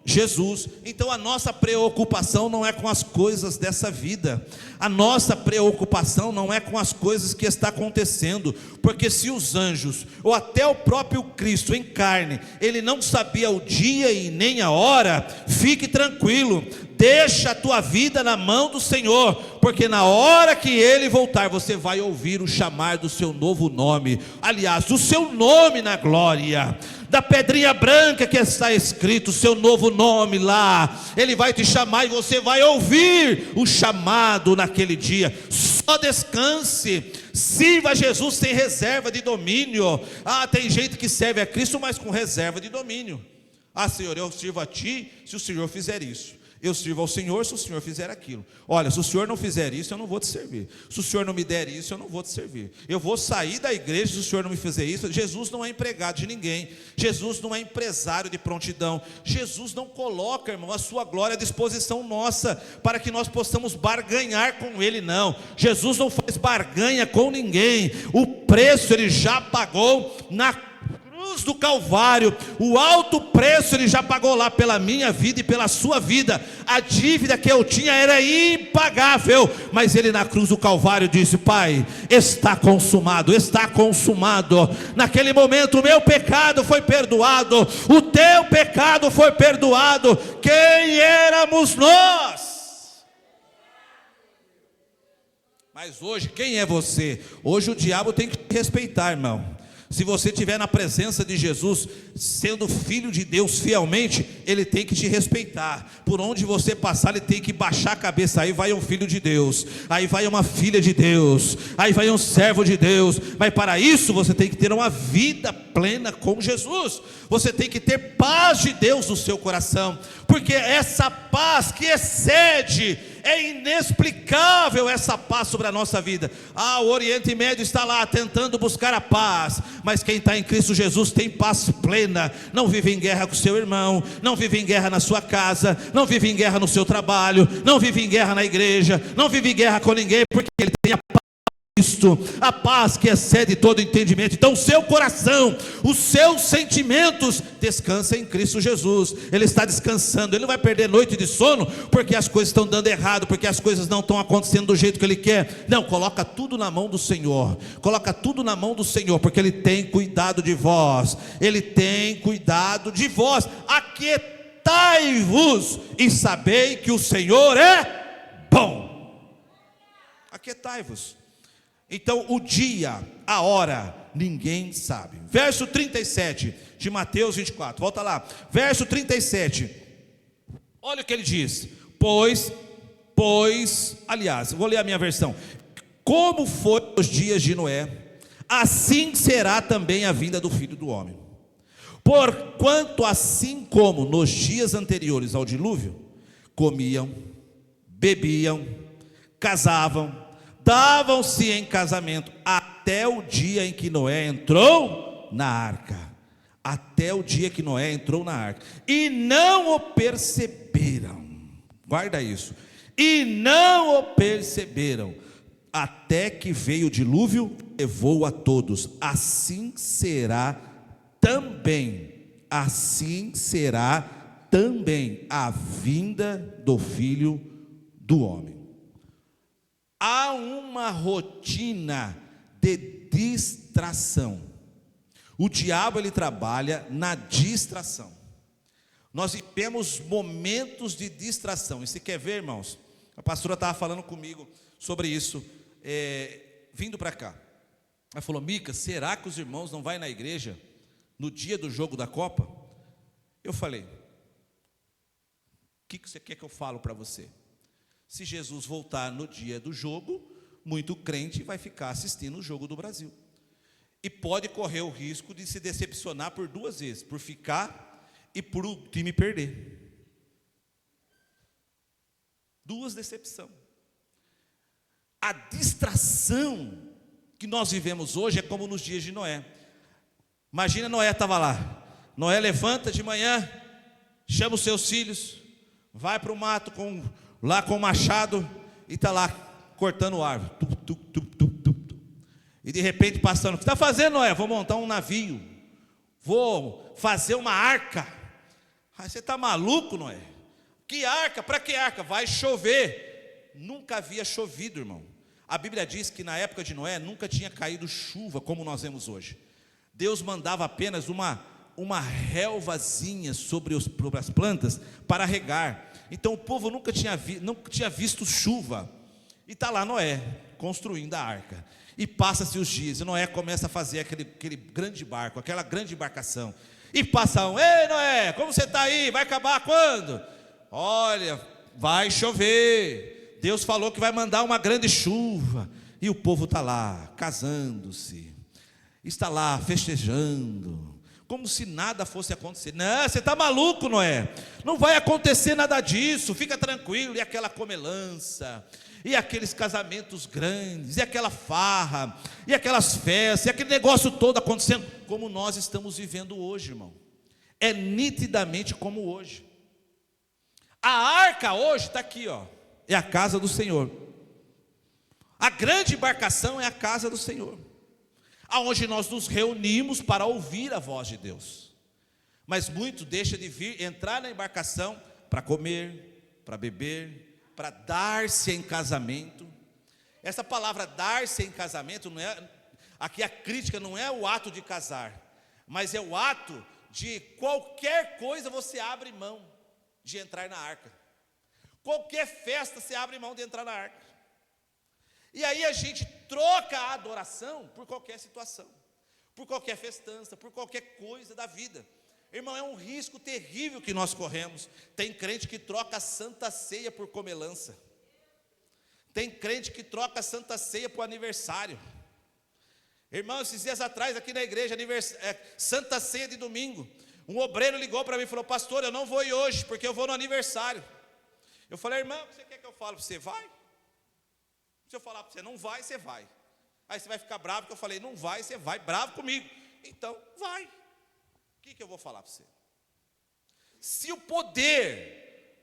Jesus. Então a nossa preocupação não é com as coisas dessa vida, a nossa preocupação não é com as coisas que está acontecendo, porque se os anjos, ou até o próprio Cristo em carne, ele não sabia o dia e nem a hora, fique tranquilo, deixa a tua vida na mão do Senhor, porque na hora que Ele voltar, você vai ouvir o chamar do seu novo nome, aliás, do seu nome na glória, da pedrinha branca que está escrito, o seu novo nome lá, Ele vai te chamar e você vai ouvir o chamado naquele dia. Só descanse, sirva a Jesus sem reserva de domínio. Tem gente que serve a Cristo, mas com reserva de domínio. Senhor, eu sirvo a Ti se o Senhor fizer isso. Eu sirvo ao Senhor se o Senhor fizer aquilo. Olha, se o Senhor não fizer isso, eu não vou te servir. Se o Senhor não me der isso, eu não vou te servir. Eu vou sair da igreja se o Senhor não me fizer isso. Jesus não é empregado de ninguém. Jesus não é empresário de prontidão. Jesus não coloca, irmão, a sua glória à disposição nossa, para que nós possamos barganhar com Ele, não. Jesus não faz barganha com ninguém. O preço Ele já pagou na cruz do Calvário, o alto preço Ele já pagou lá pela minha vida e pela sua vida. A dívida que eu tinha era impagável, mas Ele na cruz do Calvário disse: Pai, está consumado, está consumado. Naquele momento o meu pecado foi perdoado, o teu pecado foi perdoado. Quem éramos nós? Mas hoje, quem é você? Hoje o diabo tem que te respeitar, irmão. Se você estiver na presença de Jesus, sendo filho de Deus fielmente, Ele tem que te respeitar. Por onde você passar, Ele tem que baixar a cabeça. Aí vai um filho de Deus, aí vai uma filha de Deus, aí vai um servo de Deus. Mas para isso você tem que ter uma vida plena com Jesus. Você tem que ter paz de Deus no seu coração, porque essa paz que excede, é inexplicável essa paz sobre a nossa vida. O Oriente Médio está lá tentando buscar a paz, mas quem está em Cristo Jesus tem paz plena. Não vive em guerra com seu irmão, não vive em guerra na sua casa, não vive em guerra no seu trabalho, não vive em guerra na igreja, não vive em guerra com ninguém, porque ele tem a paz. A paz que excede todo entendimento. Então o seu coração, os seus sentimentos descansam em Cristo Jesus. Ele está descansando, ele não vai perder noite de sono porque as coisas estão dando errado, porque as coisas não estão acontecendo do jeito que ele quer. Não, coloca tudo na mão do Senhor. Coloca tudo na mão do Senhor, porque Ele tem cuidado de vós. Ele tem cuidado de vós. Aquietai-vos e sabei que o Senhor é bom. Aquietai-vos. Então o dia, a hora, ninguém sabe. Verso 37 de Mateus 24, volta lá. Verso 37, olha o que ele diz. Aliás, vou ler a minha versão. Como foi os dias de Noé, assim será também a vinda do Filho do Homem. Porquanto assim como nos dias anteriores ao dilúvio, comiam, bebiam, casavam, davam-se em casamento, até o dia em que Noé entrou na arca. Até o dia que Noé entrou na arca. E não o perceberam. Guarda isso. E não o perceberam, até que veio o dilúvio, levou a todos. Assim será também a vinda do Filho do Homem. Há uma rotina de distração. O diabo, ele trabalha na distração. Nós vivemos momentos de distração. E se quer ver, irmãos, a pastora estava falando comigo sobre isso, vindo para cá. Ela falou: Mica, será que os irmãos não vão na igreja no dia do jogo da Copa? Eu falei: o que você quer que eu falo para você? Se Jesus voltar no dia do jogo, muito crente vai ficar assistindo o jogo do Brasil. E pode correr o risco de se decepcionar por duas vezes, por ficar e por o time perder. Duas decepções. A distração que nós vivemos hoje é como nos dias de Noé. Imagina, Noé estava lá. Noé levanta de manhã, chama os seus filhos, vai para o mato lá com o machado e está lá cortando árvore. E de repente passando, o que está fazendo, Noé? Vou montar um navio, vou fazer uma arca. Você está maluco, Noé? Que arca? Para que arca? Vai chover. Nunca havia chovido, irmão. A Bíblia diz que na época de Noé nunca tinha caído chuva como nós vemos hoje. Deus mandava apenas uma relvazinha sobre as plantas para regar. Então o povo nunca tinha visto chuva. E está lá Noé construindo a arca. E passa-se os dias, e Noé começa a fazer aquele grande barco, aquela grande embarcação. E passa ei Noé, como você está aí? Vai acabar quando? Olha, vai chover. Deus falou que vai mandar uma grande chuva. E o povo está lá, casando-se. Está lá, festejando. Como se nada fosse acontecer. Não, você está maluco, Noé? Não vai acontecer nada disso, fica tranquilo. E aquela comelança, e aqueles casamentos grandes, e aquela farra, e aquelas festas, e aquele negócio todo acontecendo, como nós estamos vivendo hoje, irmão. É nitidamente como hoje. A arca hoje está aqui, ó, é a casa do Senhor. A grande embarcação é a casa do Senhor, aonde nós nos reunimos para ouvir a voz de Deus. Mas muito deixa de entrar na embarcação para comer, para beber, para dar-se em casamento. Essa palavra dar-se em casamento, não é, aqui a crítica não é o ato de casar, mas é o ato de qualquer coisa você abre mão de entrar na arca. Qualquer festa você abre mão de entrar na arca. E aí a gente troca a adoração por qualquer situação, por qualquer festança, por qualquer coisa da vida. Irmão, é um risco terrível que nós corremos. Tem crente que troca a Santa Ceia por comelança. Tem crente que troca a Santa Ceia por aniversário. Irmão, esses dias atrás aqui na igreja, Santa Ceia de domingo, um obreiro ligou para mim e falou: pastor, eu não vou ir hoje, porque eu vou no aniversário. Eu falei: irmão, o que você quer que eu fale para você? Vai. Se eu falar para você não vai, você vai. Aí você vai ficar bravo, porque eu falei não vai, você vai, bravo comigo. Então, vai. O que eu vou falar para você? Se o poder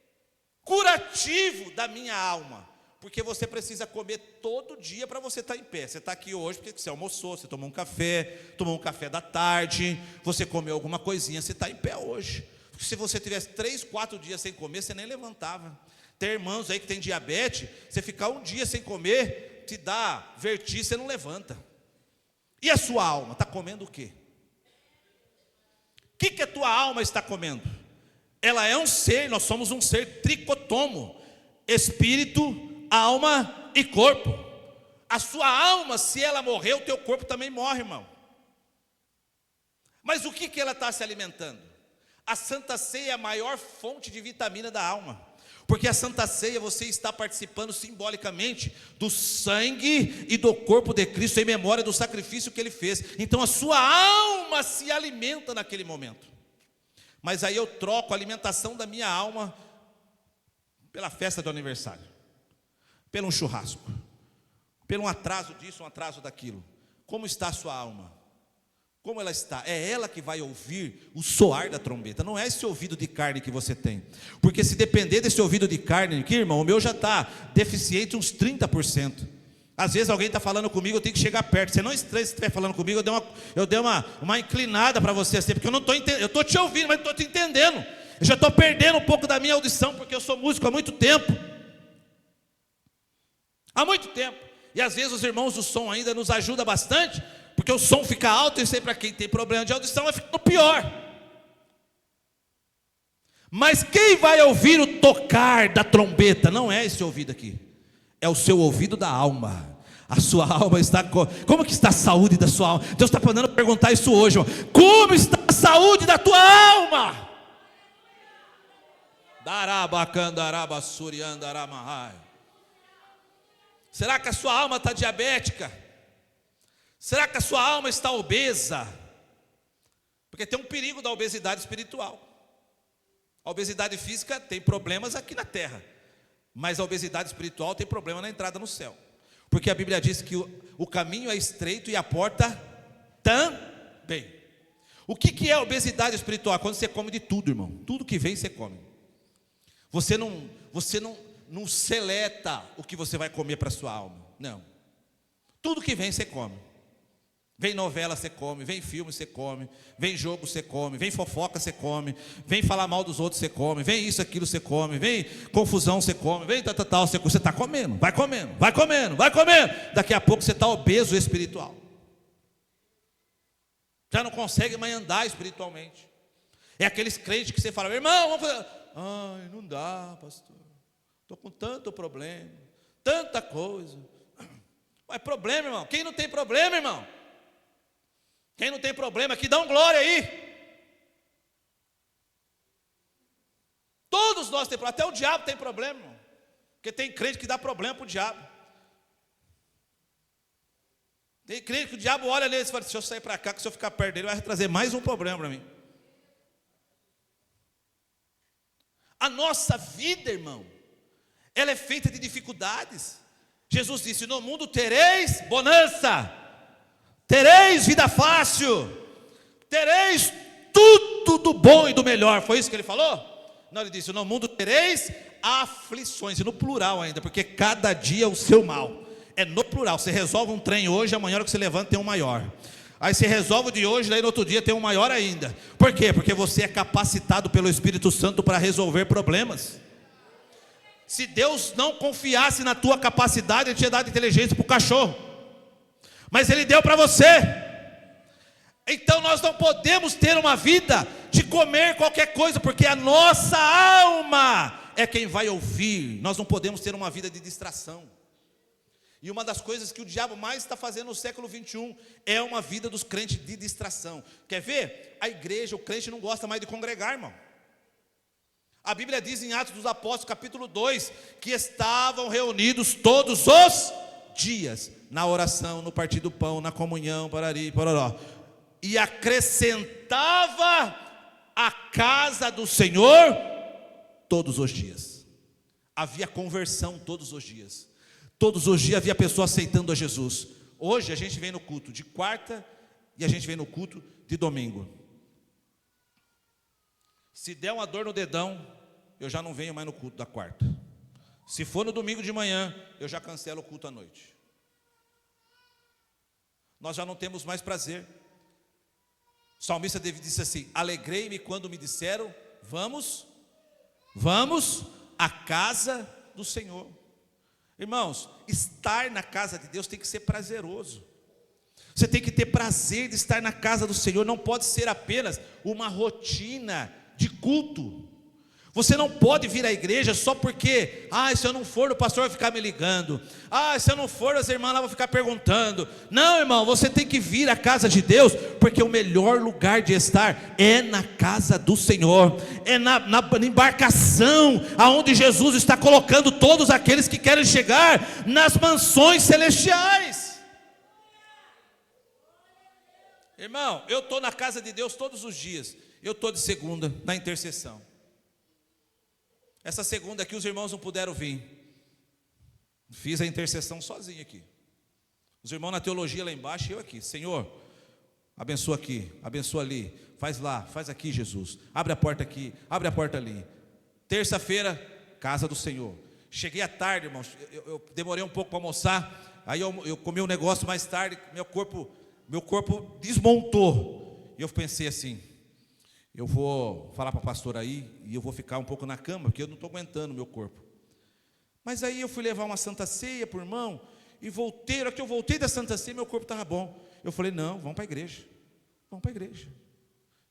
curativo da minha alma, porque você precisa comer todo dia para você estar em pé. Você está aqui hoje porque você almoçou, você tomou um café da tarde, você comeu alguma coisinha, você está em pé hoje. Porque se você tivesse 3, 4 dias sem comer, você nem levantava. Tem irmãos aí que tem diabetes, você ficar um dia sem comer, te dá vertigem, você não levanta. E a sua alma está comendo o quê? O que a tua alma está comendo? Ela é um ser, nós somos um ser tricotomo, espírito, alma e corpo. A sua alma, se ela morrer, o teu corpo também morre, irmão. Mas o que ela está se alimentando? A Santa Ceia é a maior fonte de vitamina da alma, porque a Santa Ceia você está participando simbolicamente do sangue e do corpo de Cristo, em memória do sacrifício que Ele fez. Então a sua alma se alimenta naquele momento. Mas aí eu troco a alimentação da minha alma pela festa do aniversário, pelo um churrasco, pelo um atraso disso, um atraso daquilo. Como está a sua alma? Como ela está? É ela que vai ouvir o soar da trombeta. Não é esse ouvido de carne que você tem. Porque se depender desse ouvido de carne aqui, irmão, o meu já está deficiente uns 30%. Às vezes alguém está falando comigo, eu tenho que chegar perto. Você não estranha se estiver falando comigo, eu dei uma inclinada para você assim, porque eu não estou entendendo. Eu estou te ouvindo, mas não estou te entendendo. Eu já estou perdendo um pouco da minha audição, porque eu sou músico há muito tempo. Há muito tempo. E às vezes os irmãos do som ainda nos ajudam bastante, porque o som fica alto, e sei para quem tem problema de audição vai ficando pior. Mas quem vai ouvir o tocar da trombeta não é esse ouvido aqui, é o seu ouvido da alma. A sua alma está... Como que está a saúde da sua alma? Deus está mandando perguntar isso hoje, ó. Como está a saúde da tua alma? Será que a sua alma está diabética? Será que a sua alma está obesa? Porque tem um perigo da obesidade espiritual. A obesidade física tem problemas aqui na terra, mas a obesidade espiritual tem problema na entrada no céu. Porque a Bíblia diz que o caminho é estreito e a porta também. O que é obesidade espiritual? Quando você come de tudo, irmão. Tudo que vem você come. Você não seleta o que você vai comer para a sua alma. Não. Tudo que vem você come. Vem novela, você come. Vem filme, você come. Vem jogo, você come. Vem fofoca, você come. Vem falar mal dos outros, você come. Vem isso, aquilo, você come. Vem confusão, você come. Vem tal, você está comendo. Vai comendo, vai comendo, vai comendo. Daqui a pouco você está obeso espiritual. Já não consegue mais andar espiritualmente. É aqueles crentes que você fala, irmão, vamos fazer. Ai, não dá, pastor. Estou com tanto problema, tanta coisa. Mas problema, irmão. Quem não tem problema, irmão? Quem não tem problema aqui, dá um glória aí. Todos nós temos problema. Até o diabo tem problema, irmão. Porque tem crente que dá problema para o diabo. Tem crente que o diabo olha nele e fala, se eu sair para cá, que se eu ficar perto dele, vai trazer mais um problema para mim. A nossa vida, irmão, ela é feita de dificuldades. Jesus disse, no mundo tereis bonança, tereis vida fácil, tereis tudo do bom e do melhor. Foi isso que ele falou? Não, ele disse, no mundo tereis aflições, e no plural ainda, porque cada dia o seu mal. É no plural, você resolve um trem hoje, amanhã na hora que você levanta tem um maior. Aí você resolve o de hoje, daí no outro dia tem um maior ainda. Por quê? Porque você é capacitado pelo Espírito Santo para resolver problemas. Se Deus não confiasse na tua capacidade, Ele tinha dado inteligência para o cachorro. Mas Ele deu para você. Então nós não podemos ter uma vida de comer qualquer coisa, porque a nossa alma é quem vai ouvir. Nós não podemos ter uma vida de distração. E uma das coisas que o diabo mais está fazendo no século 21 é uma vida dos crentes de distração. Quer ver? A igreja, o crente não gosta mais de congregar, irmão. A Bíblia diz em Atos dos Apóstolos, capítulo 2, que estavam reunidos todos os dias, na oração, no partir do pão, na comunhão, parari, pororó. E acrescentava a casa do Senhor todos os dias. Havia conversão todos os dias. Todos os dias havia pessoa aceitando a Jesus. Hoje a gente vem no culto de quarta e a gente vem no culto de domingo. Se der uma dor no dedão, eu já não venho mais no culto da quarta. Se for no domingo de manhã, eu já cancelo o culto à noite. Nós já não temos mais prazer. O salmista David disse assim, alegrei-me quando me disseram, vamos à casa do Senhor. Irmãos, estar na casa de Deus tem que ser prazeroso. Você tem que ter prazer de estar na casa do Senhor. Não pode ser apenas uma rotina de culto. Você não pode vir à igreja só porque, se eu não for, o pastor vai ficar me ligando. Se eu não for, as irmãs lá vão ficar perguntando. Não, irmão, você tem que vir à casa de Deus, porque o melhor lugar de estar é na casa do Senhor. É na embarcação, aonde Jesus está colocando todos aqueles que querem chegar nas mansões celestiais. Irmão, eu estou na casa de Deus todos os dias. Eu estou de segunda, na intercessão. Essa segunda aqui os irmãos não puderam vir. Fiz a intercessão sozinho aqui. Os irmãos na teologia lá embaixo e eu aqui. Senhor, abençoa aqui, abençoa ali. Faz lá, faz aqui, Jesus. Abre a porta aqui, abre a porta ali. Terça-feira, casa do Senhor. Cheguei à tarde, irmãos. Eu demorei um pouco para almoçar. Aí eu comi um negócio mais tarde. Meu corpo desmontou. E eu pensei assim, eu vou falar para a pastora aí e eu vou ficar um pouco na cama, porque eu não estou aguentando o meu corpo. Mas aí eu fui levar uma santa ceia para o irmão e voltei. Na hora que eu voltei da santa ceia, meu corpo estava bom. Eu falei, não, vamos para a igreja. Vamos para a igreja.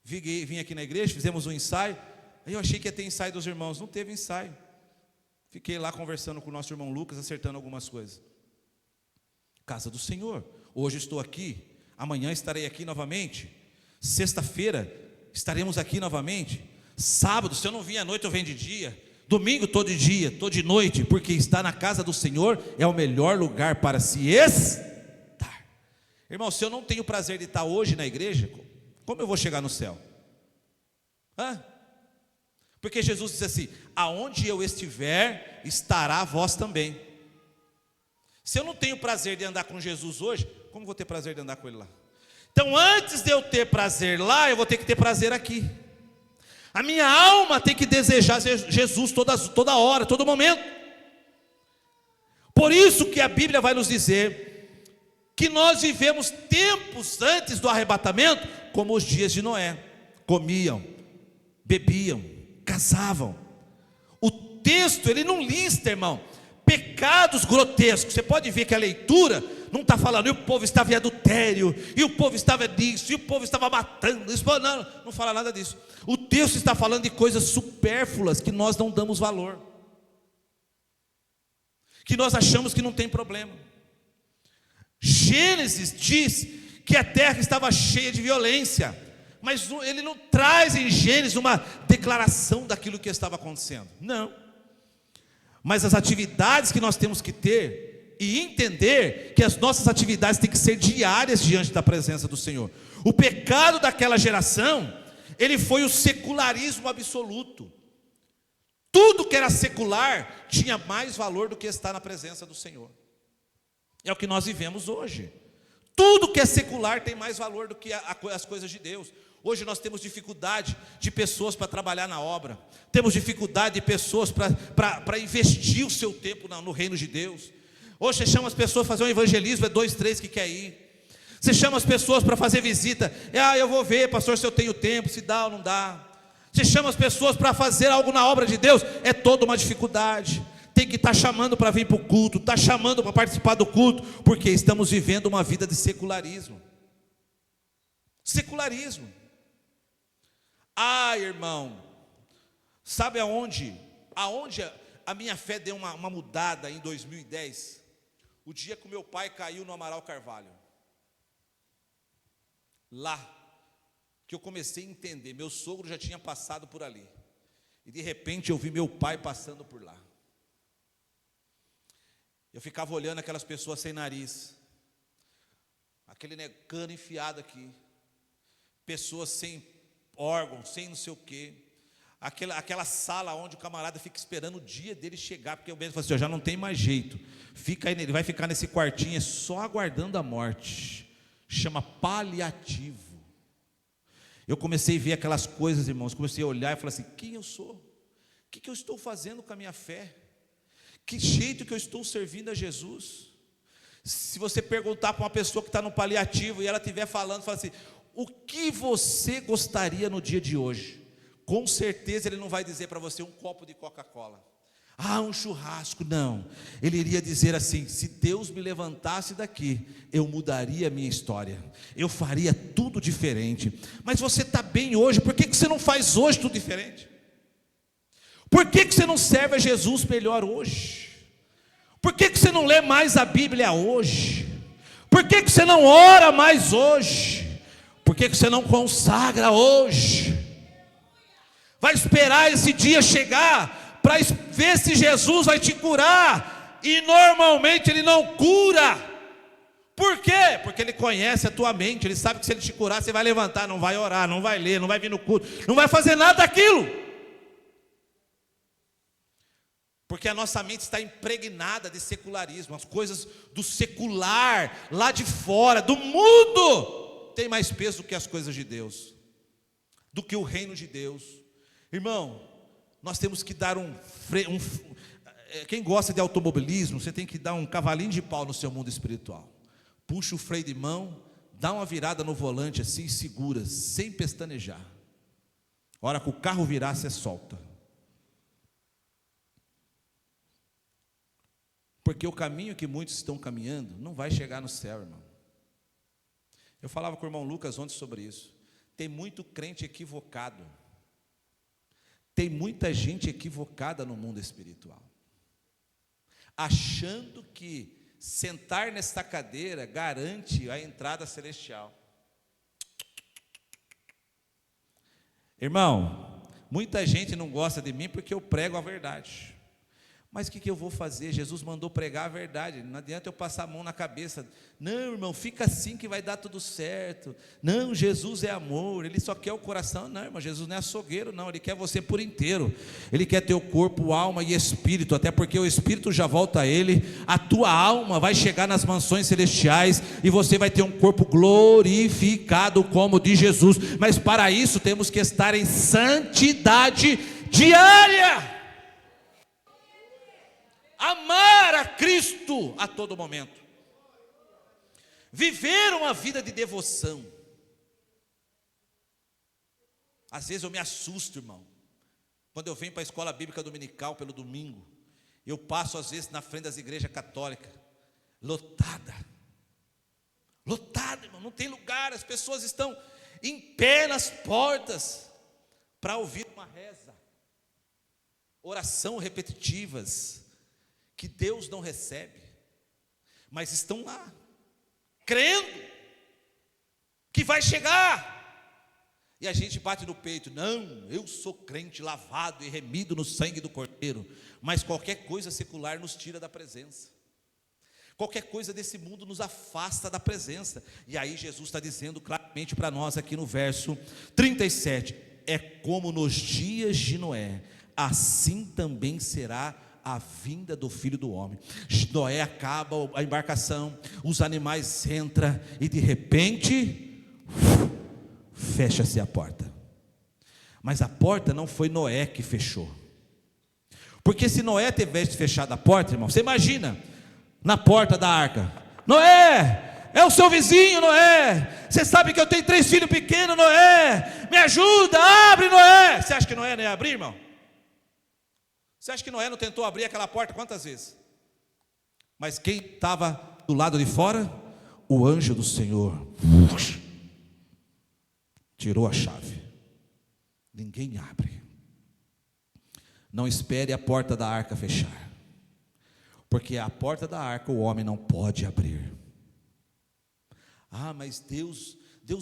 Vim aqui na igreja, fizemos um ensaio. Aí eu achei que ia ter ensaio dos irmãos. Não teve ensaio. Fiquei lá conversando com o nosso irmão Lucas, acertando algumas coisas. Casa do Senhor. Hoje estou aqui. Amanhã estarei aqui novamente. Sexta-feira estaremos aqui novamente. Sábado, se eu não vim à noite, eu venho de dia. Domingo, estou de dia, estou de noite. Porque estar na casa do Senhor é o melhor lugar para se estar. Irmão, se eu não tenho prazer de estar hoje na igreja, como eu vou chegar no céu? Porque Jesus disse assim, aonde eu estiver, estará vós também. Se eu não tenho prazer de andar com Jesus hoje, como vou ter prazer de andar com Ele lá? Então, antes de eu ter prazer lá, eu vou ter que ter prazer aqui. A minha alma tem que desejar Jesus toda hora, todo momento. Por isso que a Bíblia vai nos dizer que nós vivemos tempos antes do arrebatamento, como os dias de Noé. Comiam, bebiam, casavam. O texto, ele não lista, irmão, pecados grotescos. Você pode ver que a leitura não está falando, e o povo estava em adultério, e o povo estava nisso, e o povo estava matando. Isso, não fala nada disso. O texto está falando de coisas supérfluas que nós não damos valor, que nós achamos que não tem problema. Gênesis diz que a terra estava cheia de violência, mas ele não traz em Gênesis uma declaração daquilo que estava acontecendo. Não. Mas as atividades que nós temos que ter e entender que as nossas atividades têm que ser diárias diante da presença do Senhor. O pecado daquela geração, ele foi o secularismo absoluto. Tudo que era secular tinha mais valor do que estar na presença do Senhor. É o que nós vivemos hoje. Tudo que é secular tem mais valor do que as coisas de Deus. Hoje nós temos dificuldade de pessoas para trabalhar na obra. Temos dificuldade de pessoas para investir o seu tempo no reino de Deus. Hoje você chama as pessoas para fazer um evangelismo, é 2, 3 que quer ir. Você chama as pessoas para fazer visita. Eu vou ver, pastor, se eu tenho tempo, se dá ou não dá. Você chama as pessoas para fazer algo na obra de Deus, é toda uma dificuldade. Tem que estar chamando para vir para o culto, está chamando para participar do culto, porque estamos vivendo uma vida de secularismo. Secularismo. Irmão, sabe aonde a minha fé deu uma mudada em 2010? O dia que o meu pai caiu no Amaral Carvalho. Lá que eu comecei a entender, meu sogro já tinha passado por ali, e de repente eu vi meu pai passando por lá. Eu ficava olhando aquelas pessoas sem nariz, aquele cano enfiado aqui, pessoas sem órgão, sem não sei o quê, aquela sala onde o camarada fica esperando o dia dele chegar, porque o médico fala assim, já não tem mais jeito, fica aí, ele vai ficar nesse quartinho, só aguardando a morte, chama paliativo. Eu comecei a ver aquelas coisas, irmãos, comecei a olhar e falar assim, quem eu sou? O que eu estou fazendo com a minha fé? Que jeito que eu estou servindo a Jesus? Se você perguntar para uma pessoa que está no paliativo e ela estiver falando, fala assim, o que você gostaria no dia de hoje? Com certeza ele não vai dizer para você um copo de Coca-Cola. Um churrasco, não. Ele iria dizer assim, se Deus me levantasse daqui, eu mudaria a minha história, eu faria tudo diferente. Mas você está bem hoje, por que você não faz hoje tudo diferente? Por que você não serve a Jesus melhor hoje? Por que você não lê mais a Bíblia hoje? Por que você não ora mais hoje? Por que você não consagra hoje? Vai esperar esse dia chegar para ver se Jesus vai te curar, e normalmente Ele não cura. Por quê? Porque Ele conhece a tua mente, Ele sabe que se Ele te curar, você vai levantar, não vai orar, não vai ler, não vai vir no culto, não vai fazer nada daquilo, porque a nossa mente está impregnada de secularismo, as coisas do secular, lá de fora, do mundo, tem mais peso do que as coisas de Deus, do que o reino de Deus. Irmão, nós temos que dar quem gosta de automobilismo, você tem que dar um cavalinho de pau no seu mundo espiritual. Puxa o freio de mão, dá uma virada no volante assim, segura, sem pestanejar. A hora que o carro virar, você solta. Porque o caminho que muitos estão caminhando não vai chegar no céu, irmão. Eu falava com o irmão Lucas ontem sobre isso. Tem muito crente equivocado. Tem muita gente equivocada no mundo espiritual, achando que sentar nesta cadeira garante a entrada celestial. Irmão, muita gente não gosta de mim porque eu prego a verdade, Mas o que eu vou fazer? Jesus mandou pregar a verdade, não adianta eu passar a mão na cabeça. Não, irmão, fica assim que vai dar tudo certo. Não, Jesus é amor, Ele só quer o coração. Não, irmão, Jesus não é açougueiro, não, Ele quer você por inteiro. Ele quer teu corpo, alma e espírito, até porque o espírito já volta a Ele. A tua alma vai chegar nas mansões celestiais e você vai ter um corpo glorificado como o de Jesus. Mas para isso temos que estar em santidade diária. Amar a Cristo a todo momento, viver uma vida de devoção. Às vezes eu me assusto, irmão, quando eu venho para a escola bíblica dominical pelo domingo, eu passo às vezes na frente das igrejas católicas, lotada, irmão, não tem lugar, as pessoas estão em pé nas portas, para ouvir uma reza, oração repetitivas, que Deus não recebe, mas estão lá, crendo, que vai chegar, e a gente bate no peito, não, eu sou crente, lavado e remido no sangue do Cordeiro, mas qualquer coisa secular nos tira da presença, qualquer coisa desse mundo nos afasta da presença, e aí Jesus está dizendo claramente para nós aqui no verso 37, é como nos dias de Noé, assim também será a vinda do Filho do Homem. Noé acaba a embarcação, os animais entram e de repente fecha-se a porta. Mas a porta não foi Noé que fechou, porque se Noé tivesse fechado a porta, irmão, você imagina na porta da arca, Noé, é o seu vizinho, Noé, você sabe que eu tenho 3 filhos pequenos, Noé, me ajuda, abre, Noé. Você acha que Noé não ia abrir, irmão? Você acha que Noé não tentou abrir aquela porta quantas vezes? Mas quem estava do lado de fora? O anjo do Senhor tirou a chave. Ninguém abre. Não espere a porta da arca fechar, porque a porta da arca o homem não pode abrir. Ah, mas Deus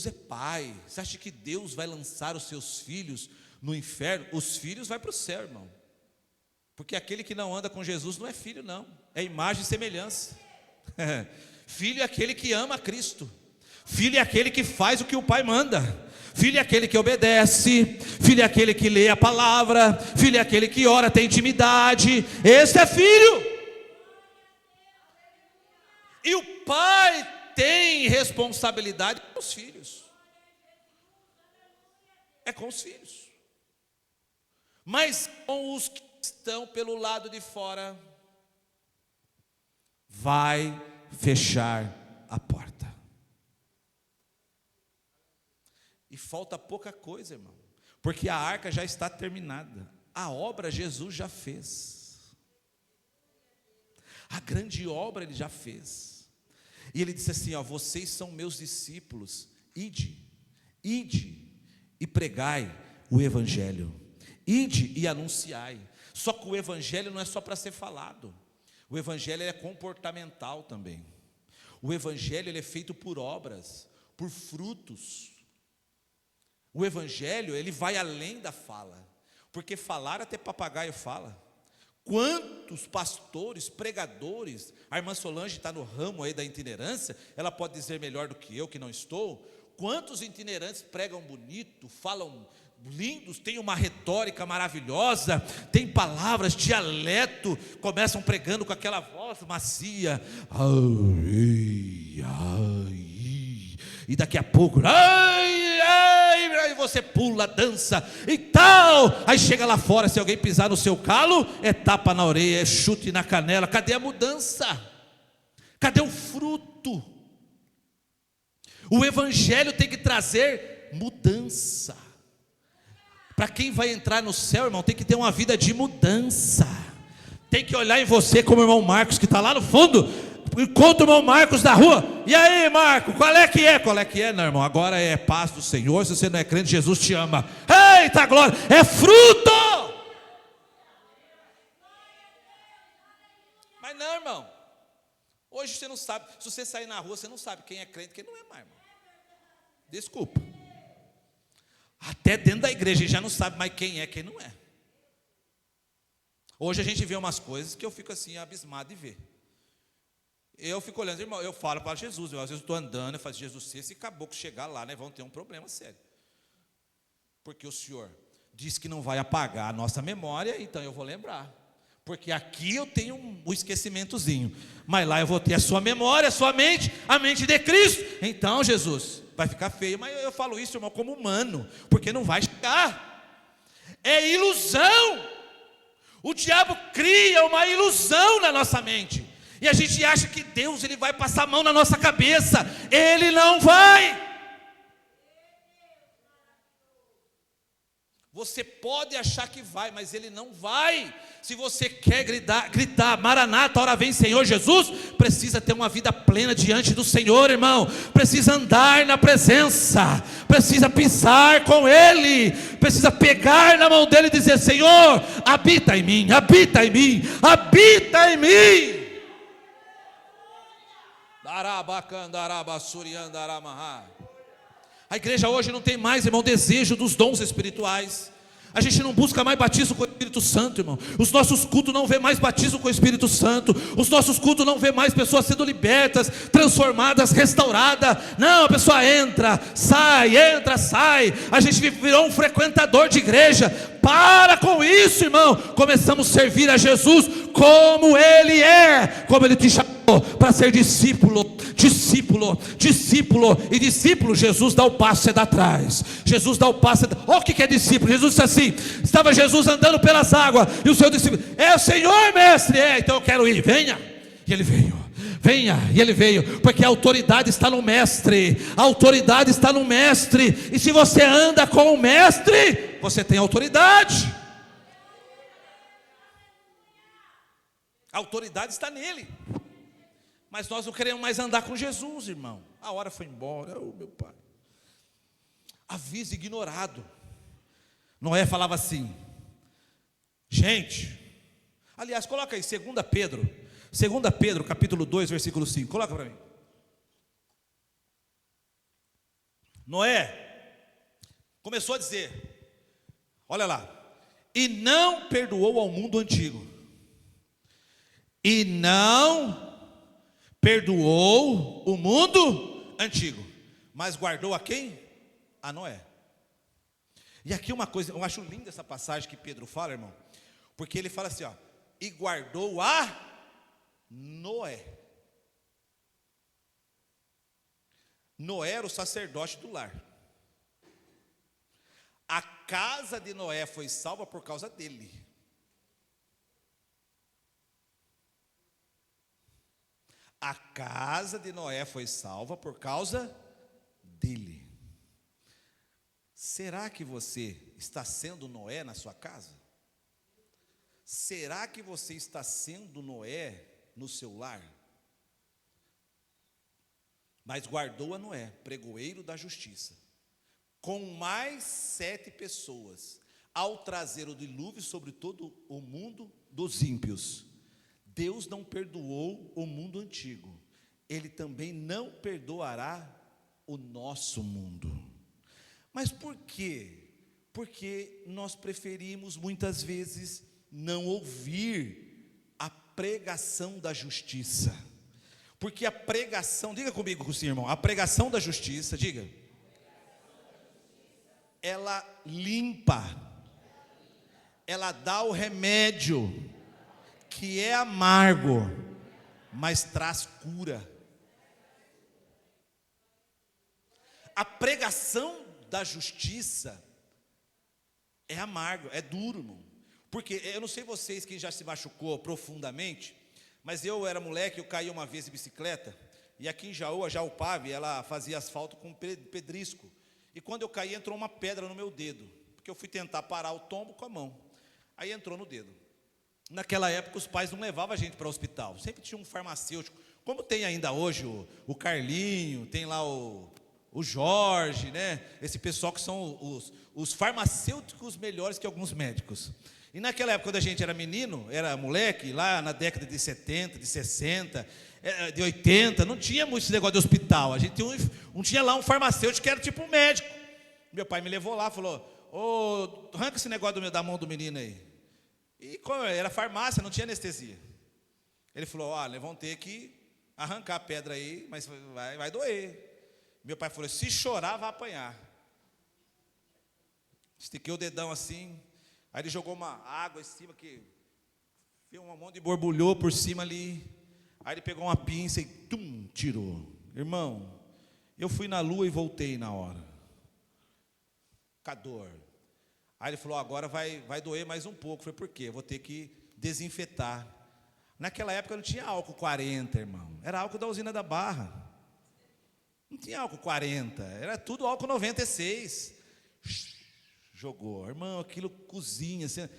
é pai. Você acha que Deus vai lançar os seus filhos no inferno? Os filhos vão para o céu, irmão. Porque aquele que não anda com Jesus não é filho, não, é imagem e semelhança. Filho é aquele que ama a Cristo, filho é aquele que faz o que o pai manda, filho é aquele que obedece, filho é aquele que lê a palavra, filho é aquele que ora, tem intimidade. Esse é filho. E o pai tem responsabilidade com os filhos, é com os filhos, mas com os que estão pelo lado de fora, vai fechar a porta. E falta pouca coisa, irmão, porque a arca já está terminada, a obra Jesus já fez, a grande obra Ele já fez, e Ele disse assim, ó, vocês são meus discípulos, ide e pregai o Evangelho, ide e anunciai. Só que o Evangelho não é só para ser falado, o Evangelho é comportamental também. O Evangelho ele é feito por obras, por frutos. O Evangelho ele vai além da fala, porque falar até papagaio fala. Quantos pastores, pregadores, a irmã Solange está no ramo aí da itinerância, ela pode dizer melhor do que eu que não estou. Quantos itinerantes pregam bonito, falam lindos, tem uma retórica maravilhosa, tem palavras, dialeto, começam pregando com aquela voz macia, e daqui a pouco, aí você pula, dança e tal, aí chega lá fora, se alguém pisar no seu calo, é tapa na orelha, é chute na canela. Cadê a mudança? Cadê o fruto? O Evangelho tem que trazer mudança. Para quem vai entrar no céu, irmão, tem que ter uma vida de mudança. Tem que olhar em você como o irmão Marcos, que está lá no fundo. Encontra o irmão Marcos na rua. E aí, Marco, qual é que é? Qual é que é, não, irmão? Agora é paz do Senhor. Se você não é crente, Jesus te ama. Eita glória, é fruto. Mas não, irmão. Hoje você não sabe. Se você sair na rua, você não sabe quem é crente e quem não é mais, irmão. Desculpa. Até dentro da igreja a gente já não sabe mais quem é, quem não é. Hoje a gente vê umas coisas que eu fico assim, abismado de ver. Eu fico olhando, irmão, eu falo para Jesus, às vezes eu estou andando, eu falo, Jesus, se esse caboclo chegar lá, né, vão ter um problema sério. Porque o Senhor disse que não vai apagar a nossa memória, então eu vou lembrar. Porque aqui eu tenho um esquecimentozinho, mas lá eu vou ter a sua memória, a sua mente, a mente de Cristo. Então, Jesus, vai ficar feio, mas eu falo isso, irmão, como humano, porque não vai chegar. É ilusão. O diabo cria uma ilusão na nossa mente. E a gente acha que Deus ele vai passar a mão na nossa cabeça. Ele não vai. Você pode achar que vai, mas Ele não vai. Se você quer gritar, Maranata, hora vem Senhor Jesus, precisa ter uma vida plena diante do Senhor, irmão. Precisa andar na presença, precisa pisar com Ele, precisa pegar na mão dEle e dizer, Senhor, habita em mim, habita em mim, habita em mim. A igreja hoje não tem mais, irmão, desejo dos dons espirituais. A gente não busca mais batismo com o Espírito Santo, irmão. Os nossos cultos não vê mais batismo com o Espírito Santo. Os nossos cultos não vê mais pessoas sendo libertas, transformadas, restauradas. Não, a pessoa entra, sai. A gente virou um frequentador de igreja. Para com isso, irmão. Começamos a servir a Jesus como Ele é, como Ele te chamou para ser discípulo. E discípulo, Jesus dá o passo, você dá atrás. Jesus dá o passo, olha o que é discípulo. Jesus disse assim, estava Jesus andando pelas águas, e o seu discípulo, é o Senhor, mestre, então eu quero ir, venha. E ele veio, e ele veio, porque a autoridade está no mestre, e se você anda com o mestre, você tem autoridade. A autoridade está nele. Mas nós não queremos mais andar com Jesus, irmão. A hora foi embora, meu pai. Aviso ignorado. Noé falava assim, gente, aliás, coloca aí, 2 Pedro, capítulo 2, versículo 5, coloca para mim. Noé começou a dizer, olha lá, e não perdoou ao mundo antigo, perdoou o mundo antigo, mas guardou a quem? A Noé. E aqui uma coisa, eu acho linda essa passagem que Pedro fala, irmão, porque ele fala assim, ó, e guardou a Noé. Noé era o sacerdote do lar. A casa de Noé foi salva por causa dele. A casa de Noé foi salva por causa dele. Será que você está sendo Noé na sua casa? Será que você está sendo Noé no seu lar? Mas guardou a Noé, pregoeiro da justiça, com mais 7 pessoas, ao trazer o dilúvio sobre todo o mundo dos ímpios. Deus não perdoou o mundo antigo, Ele também não perdoará o nosso mundo. Mas por quê? Porque nós preferimos muitas vezes não ouvir a pregação da justiça. Porque a pregação, diga comigo, irmão, a pregação da justiça, diga, ela limpa, ela dá o remédio, que é amargo, mas traz cura. A pregação da justiça é amargo, é duro, irmão. Porque eu não sei vocês quem já se machucou profundamente, mas eu era moleque, eu caí uma vez de bicicleta, e aqui em Jaú, a Jaupave, ela fazia asfalto com pedrisco. E quando eu caí, entrou uma pedra no meu dedo, porque eu fui tentar parar o tombo com a mão. Aí entrou no dedo. Naquela época os pais não levavam a gente para o hospital, sempre tinha um farmacêutico, como tem ainda hoje o Carlinho, tem lá o Jorge, né? Esse pessoal que são os farmacêuticos melhores que alguns médicos. E naquela época, quando a gente era menino, era moleque, lá na década de 70, de 60, de 80, não tinha muito esse negócio de hospital. A gente tinha lá um farmacêutico que era tipo um médico. Meu pai me levou lá, falou, arranca esse negócio da mão do menino aí. E como era farmácia, não tinha anestesia. Ele falou, olha, vão ter que arrancar a pedra aí, mas vai doer. Meu pai falou, se chorar, vai apanhar. Estiquei o dedão assim, aí ele jogou uma água em cima, que veio um monte de borbulhou por cima ali. Aí ele pegou uma pinça e tirou. Irmão, eu fui na lua e voltei na hora. Com a dor. Aí ele falou, agora vai doer mais um pouco. Eu falei, por quê? Eu vou ter que desinfetar. Naquela época não tinha álcool 40, irmão. Era álcool da usina da Barra. Não tinha álcool 40. Era tudo álcool 96. Jogou. Irmão, aquilo cozinha. Assim,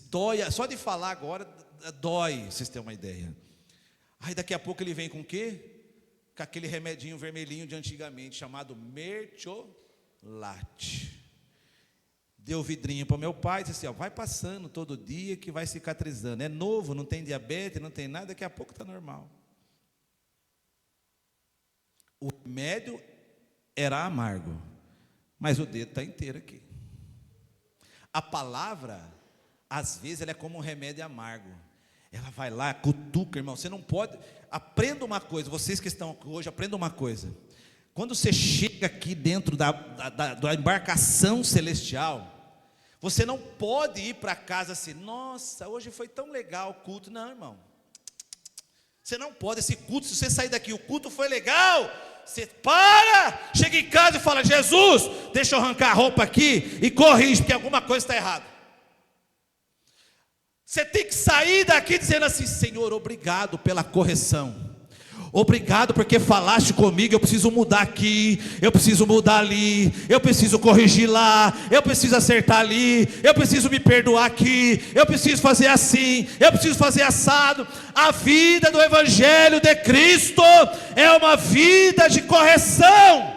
dói. Só de falar agora, dói, vocês terem uma ideia. Aí daqui a pouco ele vem com o quê? Com aquele remedinho vermelhinho de antigamente, chamado mertiolate. Deu vidrinho para o meu pai, disse assim, ó, vai passando todo dia que vai cicatrizando. É novo, não tem diabetes, não tem nada, daqui a pouco está normal. O remédio era amargo, mas o dedo está inteiro aqui. A palavra, às vezes, ela é como um remédio amargo. Ela vai lá, cutuca, irmão. Você não pode. Aprenda uma coisa, vocês que estão aqui hoje, aprendam uma coisa. Quando você chega aqui dentro da embarcação celestial, você não pode ir para casa assim, nossa, hoje foi tão legal o culto. Não, irmão. Você não pode, esse culto, se você sair daqui, o culto foi legal, você para, chega em casa e fala, Jesus, deixa eu arrancar a roupa aqui e corrige, porque alguma coisa está errada. Você tem que sair daqui dizendo assim, Senhor, obrigado pela correção. Obrigado porque falaste comigo, eu preciso mudar aqui, eu preciso mudar ali, eu preciso corrigir lá, eu preciso acertar ali, eu preciso me perdoar aqui, eu preciso fazer assim, eu preciso fazer assado. A vida do Evangelho de Cristo é uma vida de correção.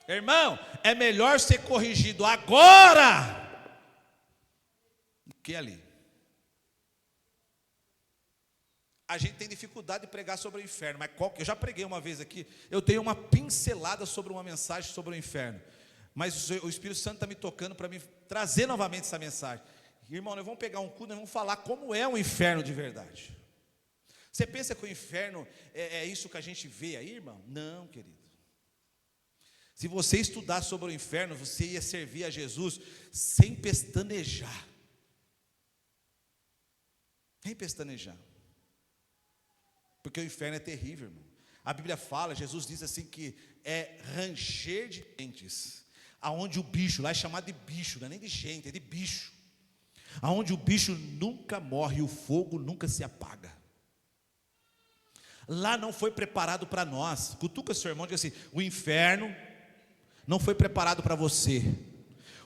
Irmão, é melhor ser corrigido agora do que ali. A gente tem dificuldade de pregar sobre o inferno, mas eu já preguei uma vez aqui, eu tenho uma pincelada sobre uma mensagem sobre o inferno, mas o Espírito Santo está me tocando para me trazer novamente essa mensagem. Irmão, nós vamos pegar um culto, nós vamos falar como é o inferno de verdade. Você pensa que o inferno é isso que a gente vê aí, irmão? Não, querido. Se você estudar sobre o inferno, você ia servir a Jesus sem pestanejar. Sem pestanejar. Porque o inferno é terrível, irmão. A Bíblia fala, Jesus diz assim que é ranger de dentes. Aonde o bicho, lá é chamado de bicho, não é nem de gente, é de bicho. Aonde o bicho nunca morre, o fogo nunca se apaga. Lá não foi preparado para nós. Cutuca seu irmão e diz assim, o inferno não foi preparado para você.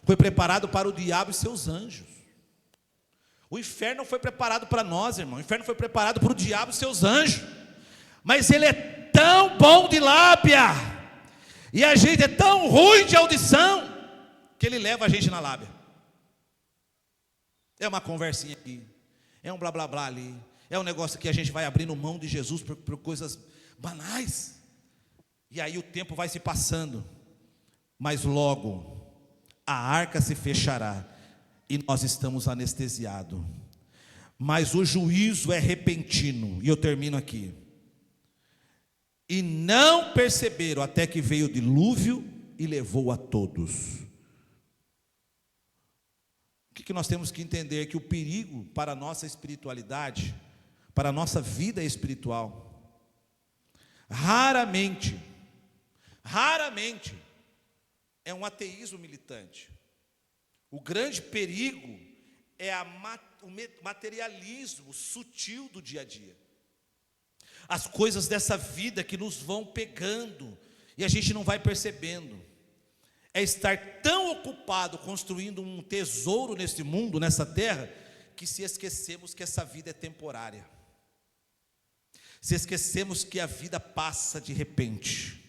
Foi preparado para o diabo e seus anjos. O inferno não foi preparado para nós, irmão. O inferno foi preparado para o diabo e seus anjos. Mas ele é tão bom de lábia, e a gente é tão ruim de audição, que ele leva a gente na lábia. É uma conversinha aqui, é um blá blá blá ali, é um negócio que a gente vai abrindo mão de Jesus por coisas banais. E aí o tempo vai se passando, mas logo a arca se fechará e nós estamos anestesiados. Mas o juízo é repentino, e eu termino aqui. E não perceberam até que veio o dilúvio e levou a todos. O que nós temos que entender? Que o perigo para a nossa espiritualidade, para a nossa vida espiritual, raramente é um ateísmo militante. O grande perigo é o materialismo sutil do dia a dia. As coisas dessa vida que nos vão pegando e a gente não vai percebendo. É estar tão ocupado construindo um tesouro nesse mundo, nessa terra, que se esquecemos que essa vida é temporária. Se esquecemos que a vida passa de repente.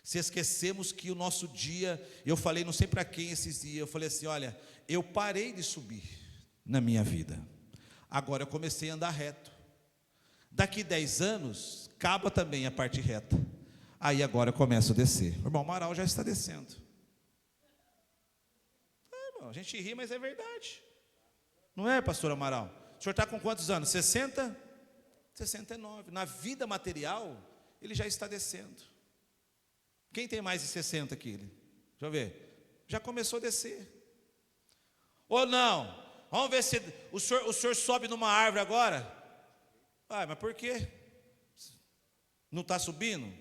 Se esquecemos que o nosso dia, eu falei não sei para quem esses dias, eu falei assim, olha, eu parei de subir na minha vida. Agora eu comecei a andar reto. Daqui 10 anos, acaba também a parte reta. Aí agora eu começo a descer. O irmão Amaral já está descendo. A gente ri, mas é verdade. Não é, pastor Amaral? O senhor está com quantos anos? 60? 69. Na vida material, ele já está descendo. Quem tem mais de 60 aqui? Deixa eu ver. Já começou a descer. Ou não? Vamos ver se o senhor sobe numa árvore agora. Ah, mas por quê? Não está subindo?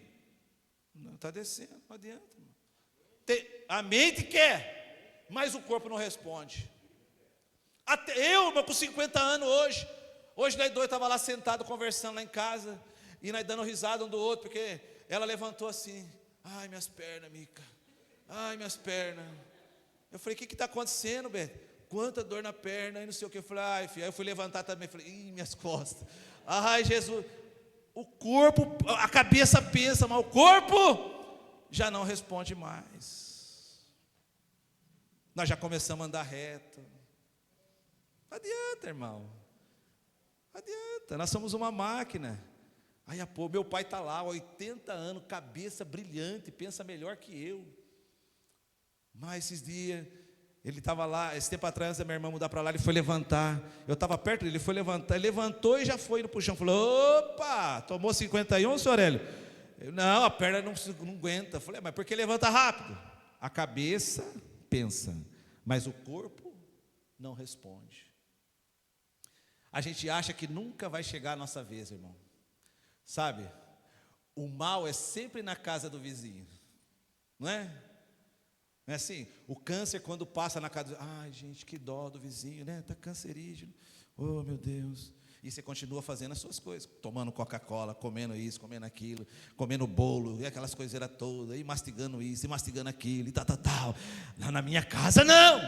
Não está descendo, não adianta. A mente quer, mas o corpo não responde. Até eu, com 50 anos hoje nós dois estávamos lá sentados conversando lá em casa, e nós dando risada um do outro, porque ela levantou assim, ai minhas pernas, Mica, ai minhas pernas. Eu falei, o que está acontecendo, Beto? Quanta dor na perna, e não sei o que. Eu falei, ai filho, aí eu fui levantar também, falei, ih, minhas costas, ai Jesus. O corpo, a cabeça pensa, mas o corpo já não responde mais. Nós já começamos a andar reto. Não adianta, irmão. Não adianta, nós somos uma máquina. Aí, pô, meu pai está lá, 80 anos, cabeça brilhante, pensa melhor que eu. Mas esses dias, ele estava lá, esse tempo atrás, antes da minha irmã mudar para lá, ele foi levantar. Eu estava perto dele, ele foi levantar, ele levantou e já foi indo para o chão. Falou, opa, tomou 51, senhor Aurélio? Não, a perna não aguenta. Eu falei, mas por que levanta rápido? A cabeça pensa, mas o corpo não responde. A gente acha que nunca vai chegar a nossa vez, irmão. Sabe? O mal é sempre na casa do vizinho. Não é? Não é assim? O câncer quando passa na casa, ai gente, que dó do vizinho, né? Está cancerígeno. Oh meu Deus. E você continua fazendo as suas coisas, tomando Coca-Cola, comendo isso, comendo aquilo, comendo bolo, e aquelas coiseiras todas, e mastigando isso, e mastigando aquilo, e tal. Na minha casa não!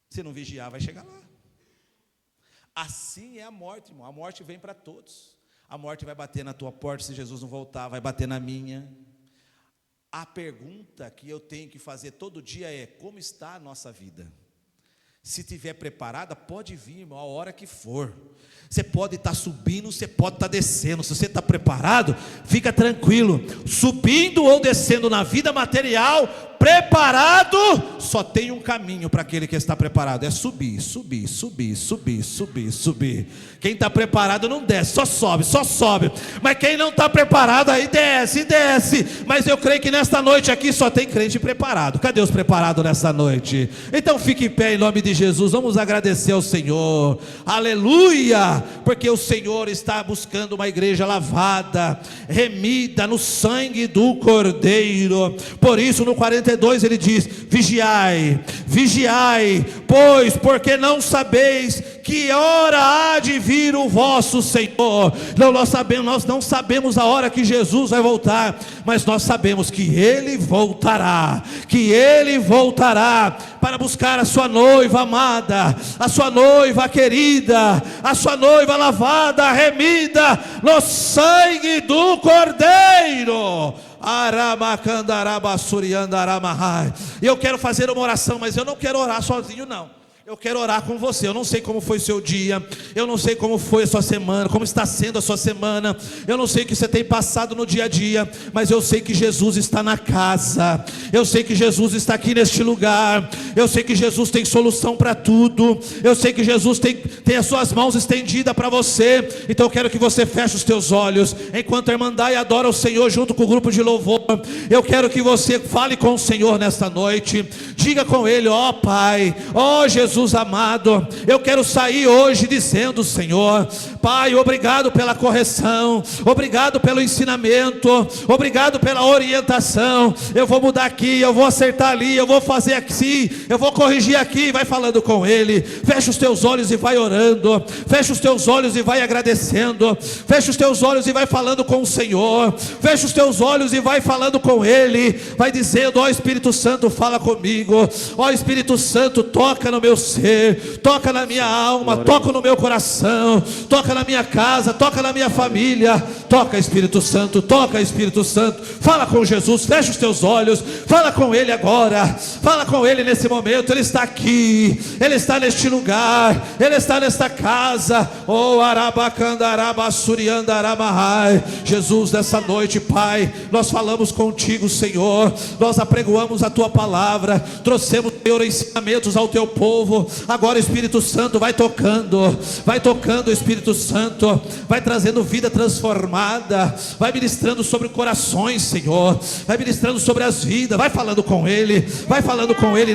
Se não vigiar, vai chegar lá. Assim é a morte, irmão. A morte vem para todos. A morte vai bater na tua porta, se Jesus não voltar, vai bater na minha. A pergunta que eu tenho que fazer todo dia é: como está a nossa vida? Se estiver preparada, pode vir, irmão, a hora que for. Você pode estar subindo, você pode estar descendo. Se você está preparado, fica tranquilo. Subindo ou descendo na vida material, preparado, só tem um caminho para aquele que está preparado: é subir, subir, subir, subir, subir, subir. Quem está preparado não desce, só sobe, só sobe. Mas quem não está preparado, aí desce, desce. Mas eu creio que nesta noite aqui só tem crente preparado. Cadê os preparados nesta noite? Então fique em pé em nome de Jesus. Vamos agradecer ao Senhor. Aleluia! Porque o Senhor está buscando uma igreja lavada, remida no sangue do Cordeiro. Por isso no 42 ele diz: vigiai, vigiai, pois porque não sabeis que hora há de vir o vosso Senhor. Nós não sabemos a hora que Jesus vai voltar, mas nós sabemos que Ele voltará, para buscar a sua noiva amada, a sua noiva querida, a sua noiva lavada, remida no sangue do Cordeiro. E eu quero fazer uma oração, mas eu não quero orar sozinho não. Eu quero orar com você. Eu não sei como foi o seu dia, eu não sei como foi a sua semana, como está sendo a sua semana, eu não sei o que você tem passado no dia a dia, mas eu sei que Jesus está na casa, eu sei que Jesus está aqui neste lugar, eu sei que Jesus tem solução para tudo, eu sei que Jesus tem as suas mãos estendidas para você. Então eu quero que você feche os teus olhos, enquanto a Irmandade adora o Senhor junto com o grupo de louvor. Eu quero que você fale com o Senhor nesta noite, diga com Ele: ó Pai, ó Jesus amado, eu quero sair hoje dizendo: Senhor, Pai, obrigado pela correção, obrigado pelo ensinamento, obrigado pela orientação. Eu vou mudar aqui, eu vou acertar ali, eu vou fazer aqui, eu vou corrigir aqui. Vai falando com Ele. Fecha os teus olhos e vai orando, fecha os teus olhos e vai agradecendo, fecha os teus olhos e vai falando com o Senhor, fecha os teus olhos e vai falando com Ele. Vai dizendo: ó Espírito Santo, fala comigo, ó Espírito Santo, toca no meu ser, toca na minha alma, toca no meu coração, toca na minha casa, toca na minha família. Toca, Espírito Santo, toca, Espírito Santo. Fala com Jesus, fecha os teus olhos, fala com Ele agora, fala com Ele nesse momento. Ele está aqui, Ele está neste lugar, Ele está nesta casa. Oh, Arabacandarabasuriandaramahai. Jesus, nessa noite, Pai, nós falamos contigo, Senhor, nós apregoamos a tua palavra, trouxemos, Senhor, ensinamentos ao teu povo. Agora, Espírito Santo, vai tocando, Espírito Santo, vai trazendo vida transformada, vai ministrando sobre corações, Senhor, vai ministrando sobre as vidas, vai falando com Ele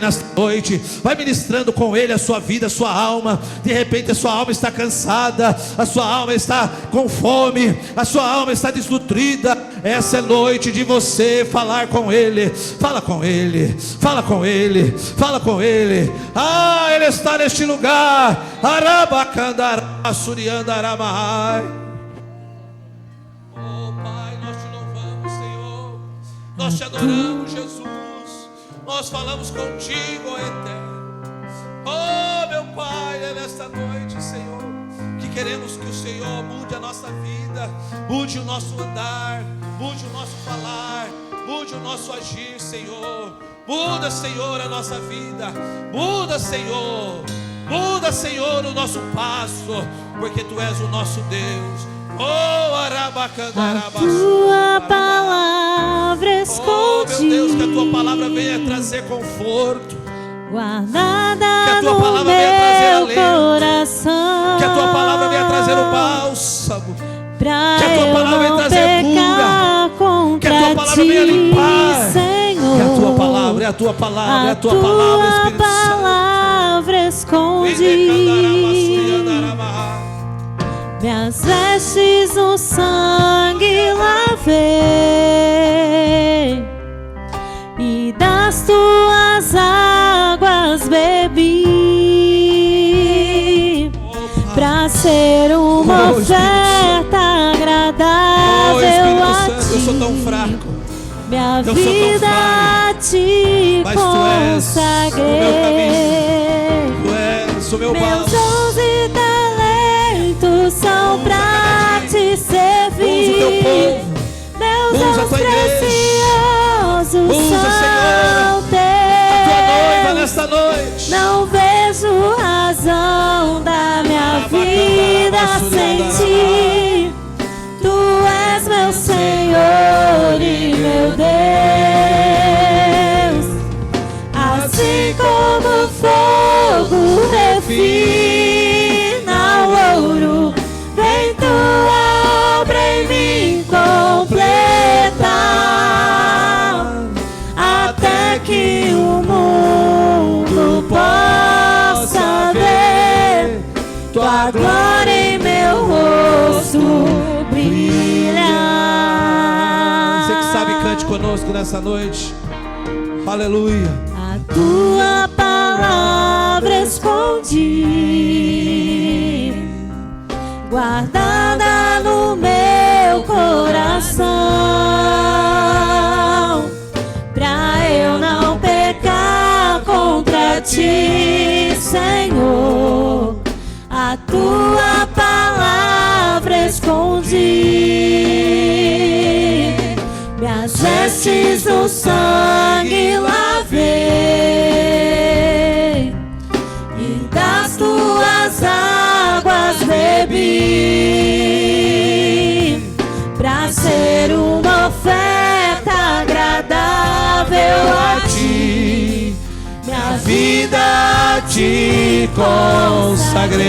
nesta noite, vai ministrando com Ele a sua vida, a sua alma. De repente a sua alma está cansada, a sua alma está com fome, a sua alma está desnutrida. Essa é noite de você falar com Ele. Fala com Ele, fala com Ele, fala com Ele. Ah, Ele está neste lugar. Arabacandarabasuriandaramahai. Oh Pai, nós te louvamos, Senhor, nós te adoramos, Jesus, nós falamos contigo, ó Eterno. Oh meu Pai, é nesta noite, Senhor, que queremos que o Senhor mude a nossa vida, mude o nosso andar, mude o nosso falar, mude o nosso agir, Senhor. Muda, Senhor, a nossa vida, muda, Senhor, o nosso passo, porque Tu és o nosso Deus. Oh, Arabacandarabasuriandaramahai. Tua palavra escondida, oh meu Deus, que a Tua palavra venha trazer conforto, guardada que a Tua no palavra venha trazer meu alento, coração, que a Tua palavra venha trazer o bálsamo, pra que a Tua eu palavra venha não trazer pecar cura, que a Tua contra palavra venha limpar, Senhor. que a Tua palavra, é a Tua palavra, é a Tua palavra, Espírito Santo. Palavra esconde minhas vestes no sangue lavei, e das Tuas águas bebi, pra ser uma oferta agradável a Ti. Eu sou tão fraco, Minha eu sou tão vida a Ti mas Tu és o meu consagrei. Tu és o meu Meus bálsamo. dons e talentos são pra Te servir. Usa o Teu povo, Meus usa a dons Tua igreja, preciosos usa, são Senhor, a Tua noiva nesta noite. Não vejo razão da minha vida sem Ti. Tu és meu Senhor e meu Deus. Assim como o fogo refina o ouro, vem Tua obra em mim completar, até que o mundo possa ver Tua glória em meu rosto brilhar. Você que sabe, cante conosco nessa noite. Aleluia. A Tua palavra escondi, guardada no meu coração, pra eu não pecar contra Ti, Senhor. A Tua palavra escondi, minhas vestes no sangue lavei, e das Tuas águas bebi, pra ser uma oferta agradável a Ti. Minha vida a Ti consagrei.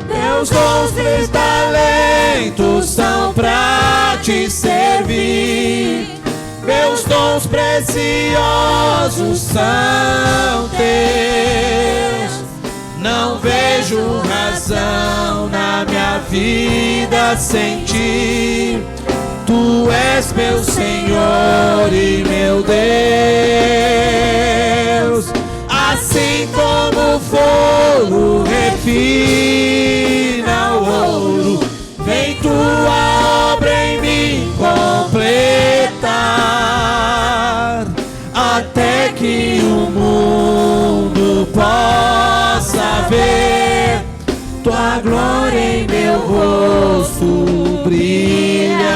Meus dons e talentos são pra Te servir. Meus dons preciosos são Teus. Não vejo razão na minha vida sem Ti. Tu és meu Senhor e meu Deus. Assim como o fogo refina o ouro, vem Tua obra em mim completar, até que o mundo brilha,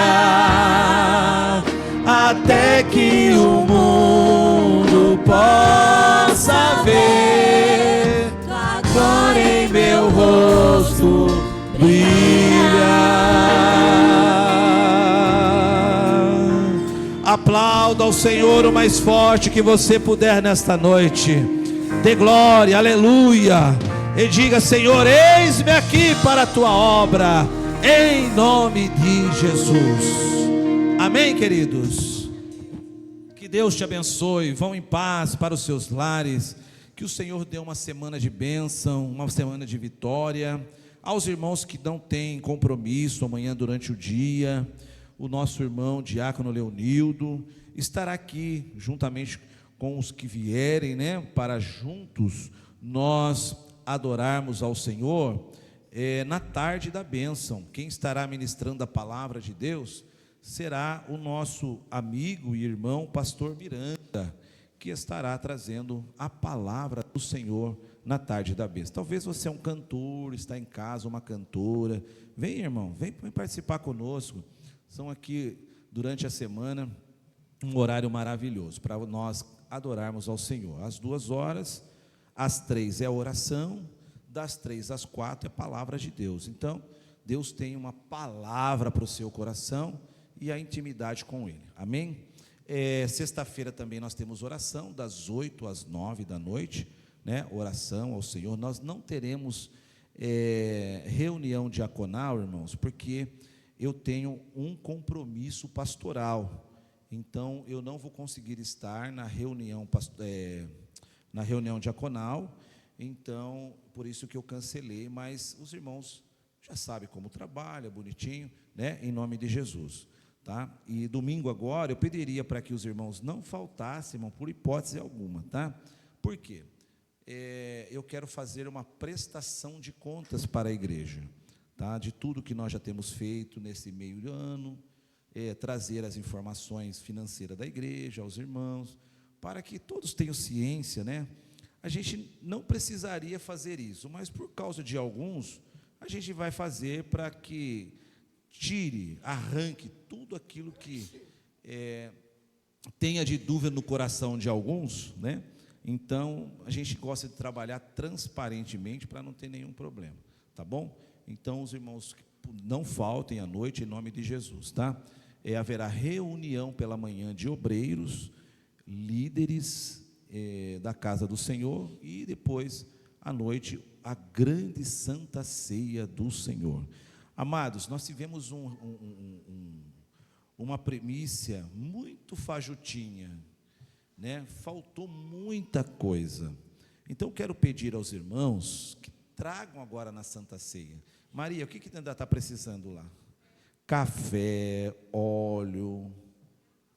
até que o mundo possa ver tua glória em meu rosto brilha. Aplauda ao Senhor o mais forte que você puder nesta noite. Dê glória, aleluia. E diga: Senhor, eis-me aqui para a tua obra, em nome de Jesus. Amém, queridos? Que Deus te abençoe. Vão em paz para os seus lares. Que o Senhor dê uma semana de bênção, uma semana de vitória. Aos irmãos que não têm compromisso amanhã durante o dia, o nosso irmão Diácono Leonildo estará aqui juntamente com os que vierem, né, para juntos nós adorarmos ao Senhor na tarde da bênção. Quem estará ministrando a palavra de Deus será o nosso amigo e irmão pastor Miranda, que estará trazendo a palavra do Senhor na tarde da bênção. Talvez você é um cantor, está em casa, uma cantora. Vem, irmão, vem participar conosco. São aqui durante a semana um horário maravilhoso para nós adorarmos ao Senhor. Às 2h, às 3 é a oração, das 3 às 4 é a palavra de Deus. Então, Deus tem uma palavra para o seu coração e a intimidade com Ele. Amém? Sexta-feira também nós temos oração, das 8 às 9 da noite, né? Oração ao Senhor. Nós não teremos reunião diaconal, irmãos, porque eu tenho um compromisso pastoral. Então, eu não vou conseguir estar na reunião diaconal. Então, por isso que eu cancelei, mas os irmãos já sabem como trabalha, bonitinho, né? Em nome de Jesus, tá? E domingo agora, eu pediria para que os irmãos não faltassem, irmão, por hipótese alguma, tá? Por quê? Eu quero fazer uma prestação de contas para a igreja, tá? De tudo que nós já temos feito nesse meio de ano, trazer as informações financeiras da igreja aos irmãos, para que todos tenham ciência, né? A gente não precisaria fazer isso, mas por causa de alguns, a gente vai fazer para que arranque tudo aquilo que tenha de dúvida no coração de alguns, né? Então, a gente gosta de trabalhar transparentemente para não ter nenhum problema, tá bom? Então, os irmãos não faltem à noite em nome de Jesus, tá? Haverá reunião pela manhã de obreiros, líderes da casa do Senhor, e depois, à noite, a grande santa ceia do Senhor. Amados, nós tivemos uma primícia muito fajutinha, né? Faltou muita coisa. Então, quero pedir aos irmãos que tragam agora na santa ceia. Maria, o que ainda está precisando lá? Café, óleo,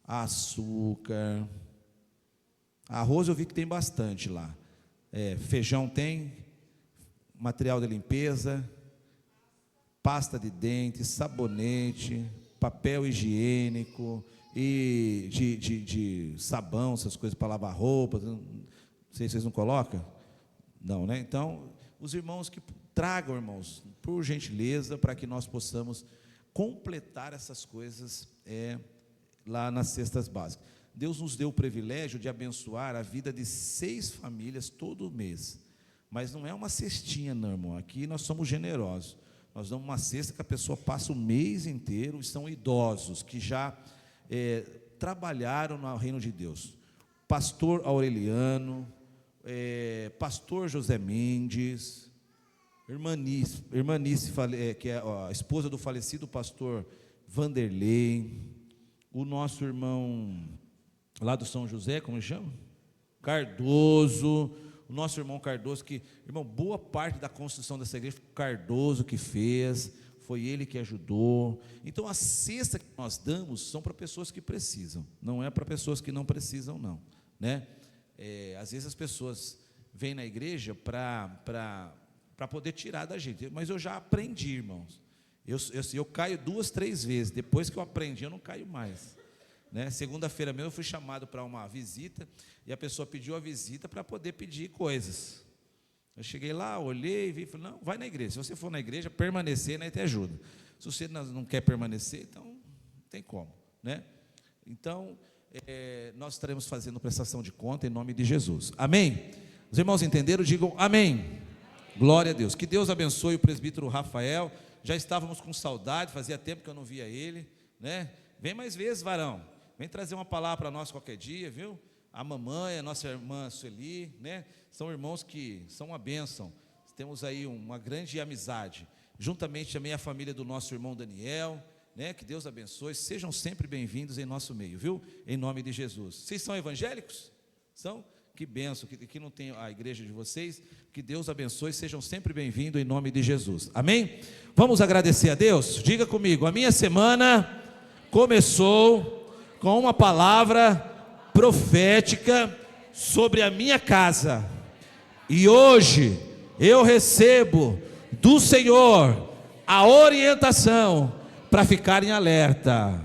açúcar, arroz eu vi que tem bastante lá, feijão tem, material de limpeza, pasta de dente, sabonete, papel higiênico e de sabão, essas coisas para lavar roupa. Não sei se vocês não colocam? Não, né? Então, os irmãos que tragam, irmãos, por gentileza, para que nós possamos completar essas coisas lá nas cestas básicas. Deus nos deu o privilégio de abençoar a vida de 6 famílias todo mês, mas não é uma cestinha, não, irmão. Aqui nós somos generosos. Nós damos uma cesta que a pessoa passa o mês inteiro, e são idosos que já trabalharam no reino de Deus. Pastor Aureliano, pastor José Mendes, irmanice, que é a esposa do falecido pastor Vanderlei, o nosso irmão lá do São José, como ele chama? Cardoso, o nosso irmão Cardoso, que, irmão, boa parte da construção dessa igreja foi o Cardoso que fez, foi ele que ajudou. Então, a cesta que nós damos são para pessoas que precisam, não é para pessoas que não precisam, não, né? Às vezes as pessoas vêm na igreja para poder tirar da gente, mas eu já aprendi, irmãos. Eu caio 2, 3 vezes, depois que eu aprendi, eu não caio mais, né? Segunda-feira mesmo eu fui chamado para uma visita, e a pessoa pediu a visita para poder pedir coisas. Eu cheguei lá, olhei, vi, falei, não, vai na igreja. Se você for na igreja, permanecer, né, te ajuda. Se você não quer permanecer, então não tem como, né? Então, nós estaremos fazendo prestação de conta em nome de Jesus. Amém? Os irmãos entenderam? Digam amém. Glória a Deus. Que Deus abençoe o presbítero Rafael. Já estávamos com saudade, fazia tempo que eu não via ele, né? Vem mais vezes, varão. Vem trazer uma palavra para nós qualquer dia, viu? A mamãe, a nossa irmã Sueli, né? São irmãos que são uma bênção. Temos aí uma grande amizade. Juntamente também a família do nosso irmão Daniel, né? Que Deus abençoe. Sejam sempre bem-vindos em nosso meio, viu? Em nome de Jesus. Vocês são evangélicos? São? Que bênção, que não tem a igreja de vocês. Que Deus abençoe. Sejam sempre bem-vindos em nome de Jesus. Amém? Vamos agradecer a Deus? Diga comigo, a minha semana começou com uma palavra profética sobre a minha casa. E hoje eu recebo do Senhor a orientação para ficar em alerta,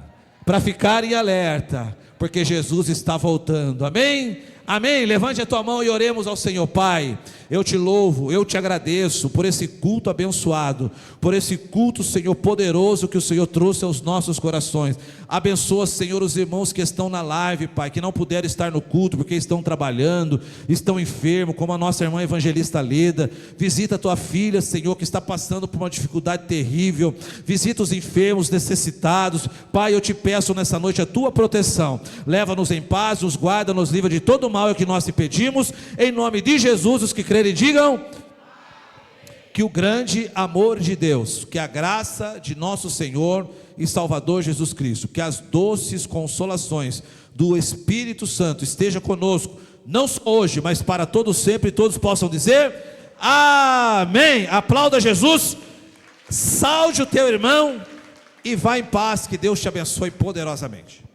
porque Jesus está voltando. Amém? Amém? Levante a tua mão e oremos ao Senhor. Pai, eu te louvo, eu te agradeço por esse culto abençoado, por esse culto, Senhor, poderoso que o Senhor trouxe aos nossos corações. Abençoa, Senhor, os irmãos que estão na live, Pai, que não puderam estar no culto porque estão trabalhando, estão enfermos, como a nossa irmã evangelista Leda. Visita a tua filha, Senhor, que está passando por uma dificuldade terrível. Visita os enfermos, necessitados. Pai, eu te peço nessa noite a tua proteção. Leva-nos em paz, nos guarda, nos livra de todo mal, é o que nós te pedimos, em nome de Jesus. Os que crerem digam que o grande amor de Deus, que a graça de nosso Senhor e Salvador Jesus Cristo, que as doces consolações do Espírito Santo esteja conosco, não só hoje, mas para todos sempre, e todos possam dizer amém. Aplauda Jesus, saude o teu irmão e vá em paz, que Deus te abençoe poderosamente.